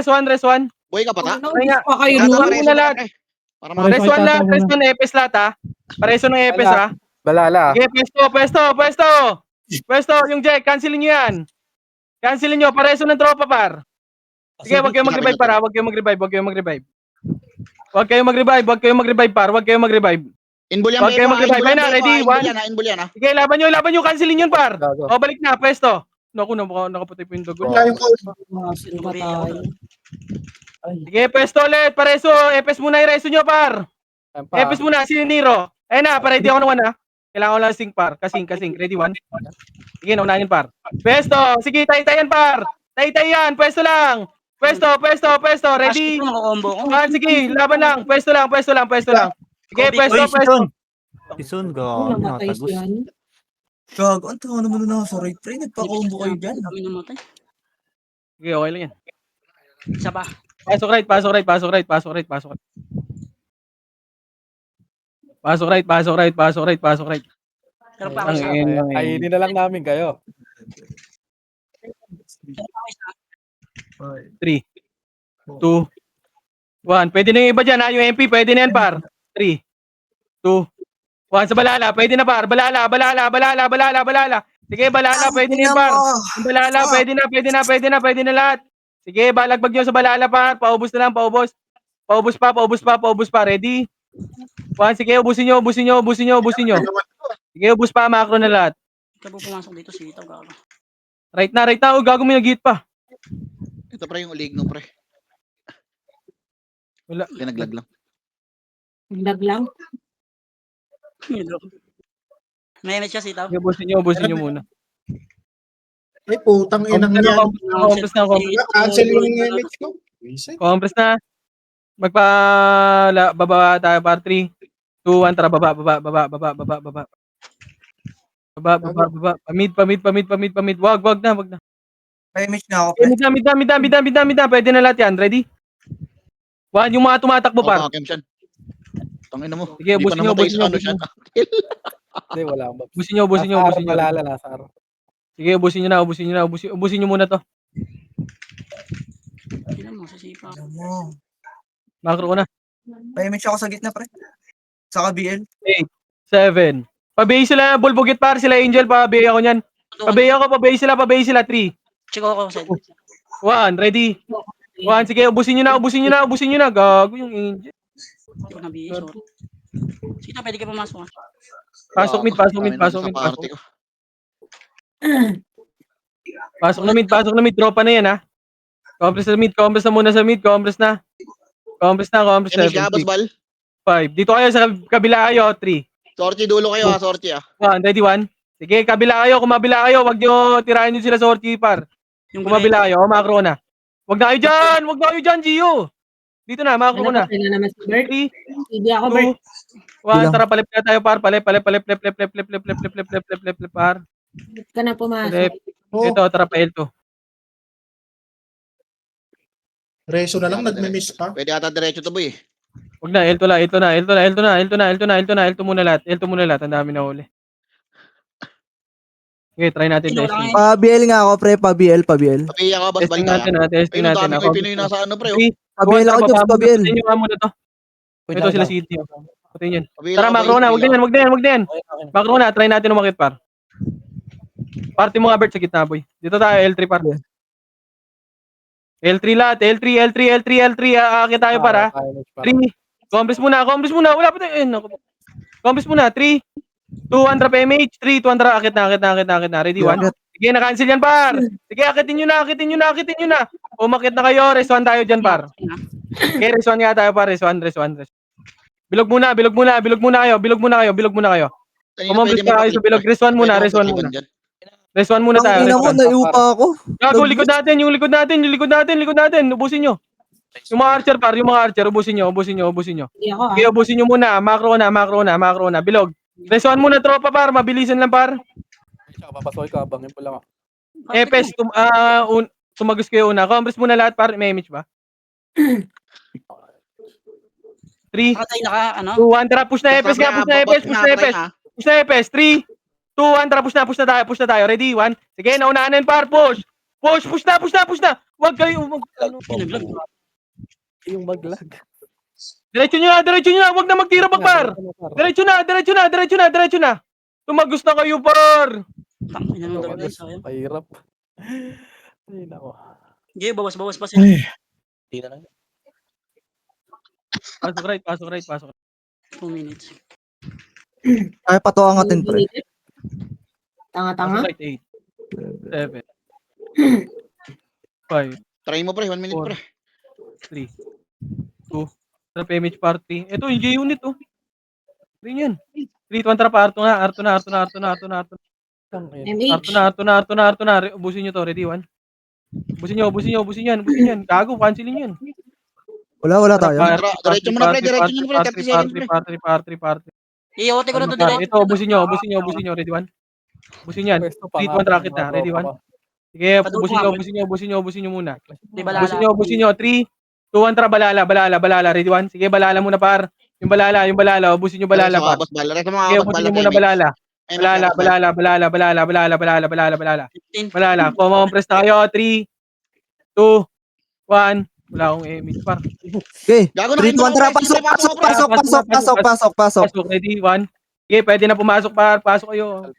S1: Buhay ka pa, ta?
S2: Kaya,
S9: Pa kayo
S1: Lahat
S9: nun.
S1: ang pareso,
S2: lahat.
S1: pre. Para
S8: Pareso.
S1: mga...
S2: Rest 1 lang, rest 1 EPS lahat ha. Pareso ng EPS ha.
S5: Balala.
S2: Sige, pwesto, yung Jack, cancelin nyo yan. Pareso ng tropa par. Sige, wag kayong mag-revive par ha, wag kayong mag-revive par,
S1: Inbul yan,
S2: Wag kayo
S1: Beko,
S2: mag-revive. Ayun na, ready,
S1: inbul yan, ah.
S2: Sige, laban nyo, cancelin yun par.
S5: Gago.
S2: O, balik na, pwesto. Naku, nakapatay po yung dugo.
S3: Wala yung code.
S9: Sino ba tayo?
S2: Sige, pwesto ulit, pareso, EPS muna yung reso nyo par. EPS muna, si Nero. Ayun na, pa-ready ako naman ha. Kailangan ko lang sync par, kasing, ready 1. Sige, naunahin par. Pwesto, sige, tay-tayan par. Tay-tayan, pwesto lang. Pwesto, ready.
S4: Nakakombo ko.
S2: Sige, laban lang, pwesto lang. Sige, pwesto.
S7: Si Sun,
S9: Namatay
S7: nakatagos.
S9: siya.
S6: Gago, ang tawa naman na sa right, pre. Nagpa-combo kayo dyan.
S4: Kami namatay.
S2: Sige, okay lang yan.
S4: Isa pa.
S2: Pasok right. Pasok right.
S4: Pero pa ako isa.
S5: Kainin na lang namin kayo.
S2: 3, 2, 1. Pwede na yung iba dyan ha. Yung MP, pwede na yan par. 3, 2, 1. Sa balala, pwede na par. Balala. Sige, balala, pwede na yan par. Yung balala, pwede na lahat. Sige, balagbag nyo sa balala par. Paubos na lang. Paubos pa. Ready? 1, sige, ubusin nyo. Sige, ubus pa. Macro na lahat.
S4: Ikaw po pumasok dito sitaw, gago.
S2: Right na. O, gago mo nag-hit pa.
S1: Ito, pre, yung ulig, no, pre.
S2: Wala.
S1: Linaglag lang.
S9: Naglag lang.
S4: May image siya sitaw.
S2: Sige, ubusin nyo muna.
S3: Ay, putang inang yan.
S2: Compress na.
S3: Cancel yung image ko.
S2: Compress na. Baba tayo par 3, 2, 1, tara, baba. Baba. Pamid. Wag na.
S6: Pa-image na ako, pre.
S2: Mid na. Pwede na lahat yan. Ready? One, yung mga tumatakbo, par.
S1: Tangin na mo.
S2: Sige,
S1: Hindi pa
S2: ubusin nyo,
S1: namatay
S2: ubusin
S1: sa
S2: nyo,
S1: ano
S2: ubusin
S1: siya.
S5: Hindi, wala akong babs.
S2: Ubusin nyo.
S5: Malala, nasa araw.
S2: Sige, ubusin nyo na. Ubusin nyo muna to.
S4: Tingnan mo, sisipa.
S6: Alam mo.
S2: Macro ko na.
S6: Pa-image ako sa gitna, pre. Sa BL.
S2: 8, 7. Pabay sila, Bulbugit par, sila Angel, pabay ako niyan. Pabay sila. 3,
S4: Check ako sa
S2: 1, ready? 1, sige, ubusin nyo na. Gago yung Angel.
S4: Hindi ko nabigay, sorry. Sige na, pwede ka pumasok.
S2: Pasok mid. Pasok na mid, tropa na yan ha. Compress na muna sa mid. Compress na.
S1: Finish ka,
S2: 7,
S1: boss
S2: 6,
S1: Bal.
S2: 5. Dito kayo sa kabila kayo, 3.
S1: Sortie, dulo kayo ha, sortie ah.
S2: 1, ready, 1. Sige, kabila kayo, kung mabila kayo, wag nyo tirahin nyo sila sa orti par. Kung mabila kayo, macro na. Wag na kayo dyan, Gio. Dito na, macro ko na. 3, 2, 1, tara, palip na tayo par, palip, par.
S9: Ka na pumasok.
S2: Ito, tara pa L2.
S3: Reso na lang, nagme-miss pa.
S1: Pwede ata diretso to boy.
S2: Wag na, L2 muna lahat. Ang dami na huli. Okay, try natin testing.
S6: Pa-BL nga ako, pre. Pa-BL.
S1: Papiya ka, boss Bal.
S2: Testing natin.
S1: Ayun, ang dami ko yung Pinoy nasa ano pre.
S6: Pa-BL ako, Jobs. Pa-BL.
S2: Patayin nyo nga muna to. Ito sila City. Patayin yan.
S1: Papiya
S2: Tara,
S1: ka,
S2: macro na. Wag na yan.
S5: Okay.
S2: Macro na, try natin umakit par. Party mo nga, Bert, sa gitna, boy. Dito tayo, L3 par. L3 lahat. L3. Aakit tayo para. 3. Compress muna. Wala pa tayo. Compress muna. 3, 2, 1, drop MH. 3, 2, 1, drop. Akit na. Ready, 1. Sige, na-cancel yan, par. Sige, akitin nyo na. Umakit na kayo. Res 1 tayo dyan, par. Okay, res 1 nga tayo, par. Res 1. Bilog muna kayo. Kumambres ka kayo sa bilog. Res 1 muna. Res 1 muna tayo.
S6: Ina mo, naiupa ako.
S2: Gago, likod natin. Ubusin nyo. Yung mga archer, par. Ubusin nyo.
S9: Hindi ako
S2: Okay, ubusin nyo muna. Macro na. Bilog. Res 1 muna, tropa, par. Mabilisan lang, par.
S5: Papasoy ka, bangin po lang ako.
S2: Epes, tumagos kayo una. Compress muna lahat, par. May image ba? 3,
S4: Nakatay na ka, ano?
S2: 2, 1, tara. Push na Epes. 3, 2, 1, tara. Push na tayo. Ready, 1. Sige, naunahan na yun, par. Push na. Huwag kayo.
S5: Yung maglag.
S2: Diretso nyo na. Huwag na magtira pag, par. Diretso na. Tumagos na kayo, par.
S4: Tangin na nung guys, sayang.
S5: Mahirap. Ay, nako.
S4: Sige, bawas pa sila.
S5: Hindi na lang.
S2: Pasok right.
S4: 2 minutes.
S6: Ay, patuangatin, pre.
S9: Tanga-tanga.
S2: Pasok right, 8, 7, 5,
S1: Try mo pre, 1 minute pre.
S2: 3, 2, trap image party. Ito yung J-unit oh. Rin yan. 3, 2, 1, trap Arto na.
S9: MH.
S2: Arto na. Ubusin nyo to. Ready, 1. Ubusin yan. Gago, cancelin yan.
S6: Wala tayo.
S1: Diretso mo na pre, 30 seconds pre.
S2: Party.
S4: Iyote ko na to direct.
S2: Ito, ubusin nyo. Ready, 1. Ubusin yan. 3, 2, 1, rocket na. Ready, 1. Sige, ubusin nyo muna.
S4: Di balala.
S2: Ubusin nyo. 3, 2, 1, tra, balala. Ready, 1. Sige, balala muna, par. Yung balala. Ubusin nyo balala, par.
S1: Boss Bal. Reso mga
S2: Sige,
S1: boss
S2: ubusin
S1: Bal.
S2: nyo muna balala.
S1: 15.
S2: Balala. Compress na kayo. 3, 2, 1. Wala akong image, par.
S6: Okay.
S1: Gago na
S6: 3, 2, 1, tara. Pasok.
S2: Pasok, ready, 1. Sige, pwede na pumasok, par. Pasok kayo.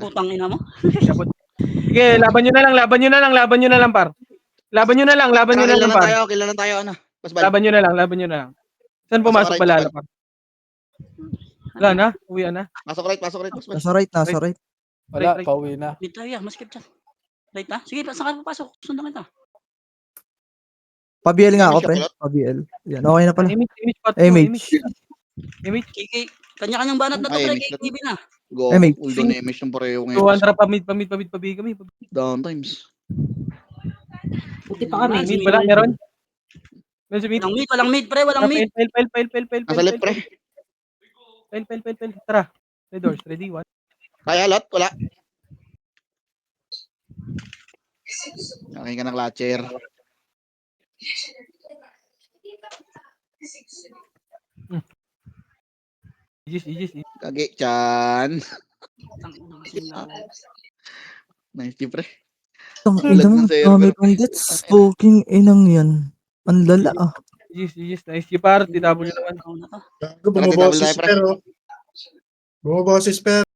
S4: Putang ina mo.
S2: Sige, laban nyo na lang, par. Laban nyo na lang, par.
S1: Kailan tayo ano? Boss Bal.
S2: Laban nyo na lang. Saan pumasok balala, par? Wala na? Uwi na?
S1: Pasok right, boss Bal.
S6: Nasa right.
S5: Wala,
S2: Right.
S5: pauwi na.
S4: Dito tayo, maskip dyan. Right na? Sige, saan ka papasok? Sundan kita.
S6: Pa-BL nga ako, pre. Pa-BL. Yan, okay na pala.
S2: Image, par.
S6: Image.
S2: Image.
S4: Kiki, kanya-kanyang banat na to,
S1: Ay,
S4: pre.
S1: image na to.
S4: KKB na.
S1: Go.
S6: Emig.
S1: Uldo na image ng pareho ngayon.
S2: Tuwan, tara, pamid kami.
S1: Down times.
S9: Buti pa kami.
S2: Mid, wala, meron? Meron sa mid?
S4: Walang mid, pre. Walang mid.
S2: Fail.
S1: Nasa left pre.
S2: Fail. Tara. Red doors, ready, 1.
S1: Kaya lot, wala. Okay ka ng latcher.
S2: Igis.
S1: Kagi, chan.
S4: Tangina kasi na.
S1: Nice, di pre.
S6: Ang
S1: Lag
S6: ina
S1: ng
S6: mo,
S1: server.
S6: dami kong gets. Fucking inang yan. Ang lala ah.
S2: Igis. Nice G par. TW naman.
S4: Ako na to.
S3: Gago, bumaba
S1: Double
S3: si
S1: tayo, pre.
S3: Sper, oh. Bumaba si Sper.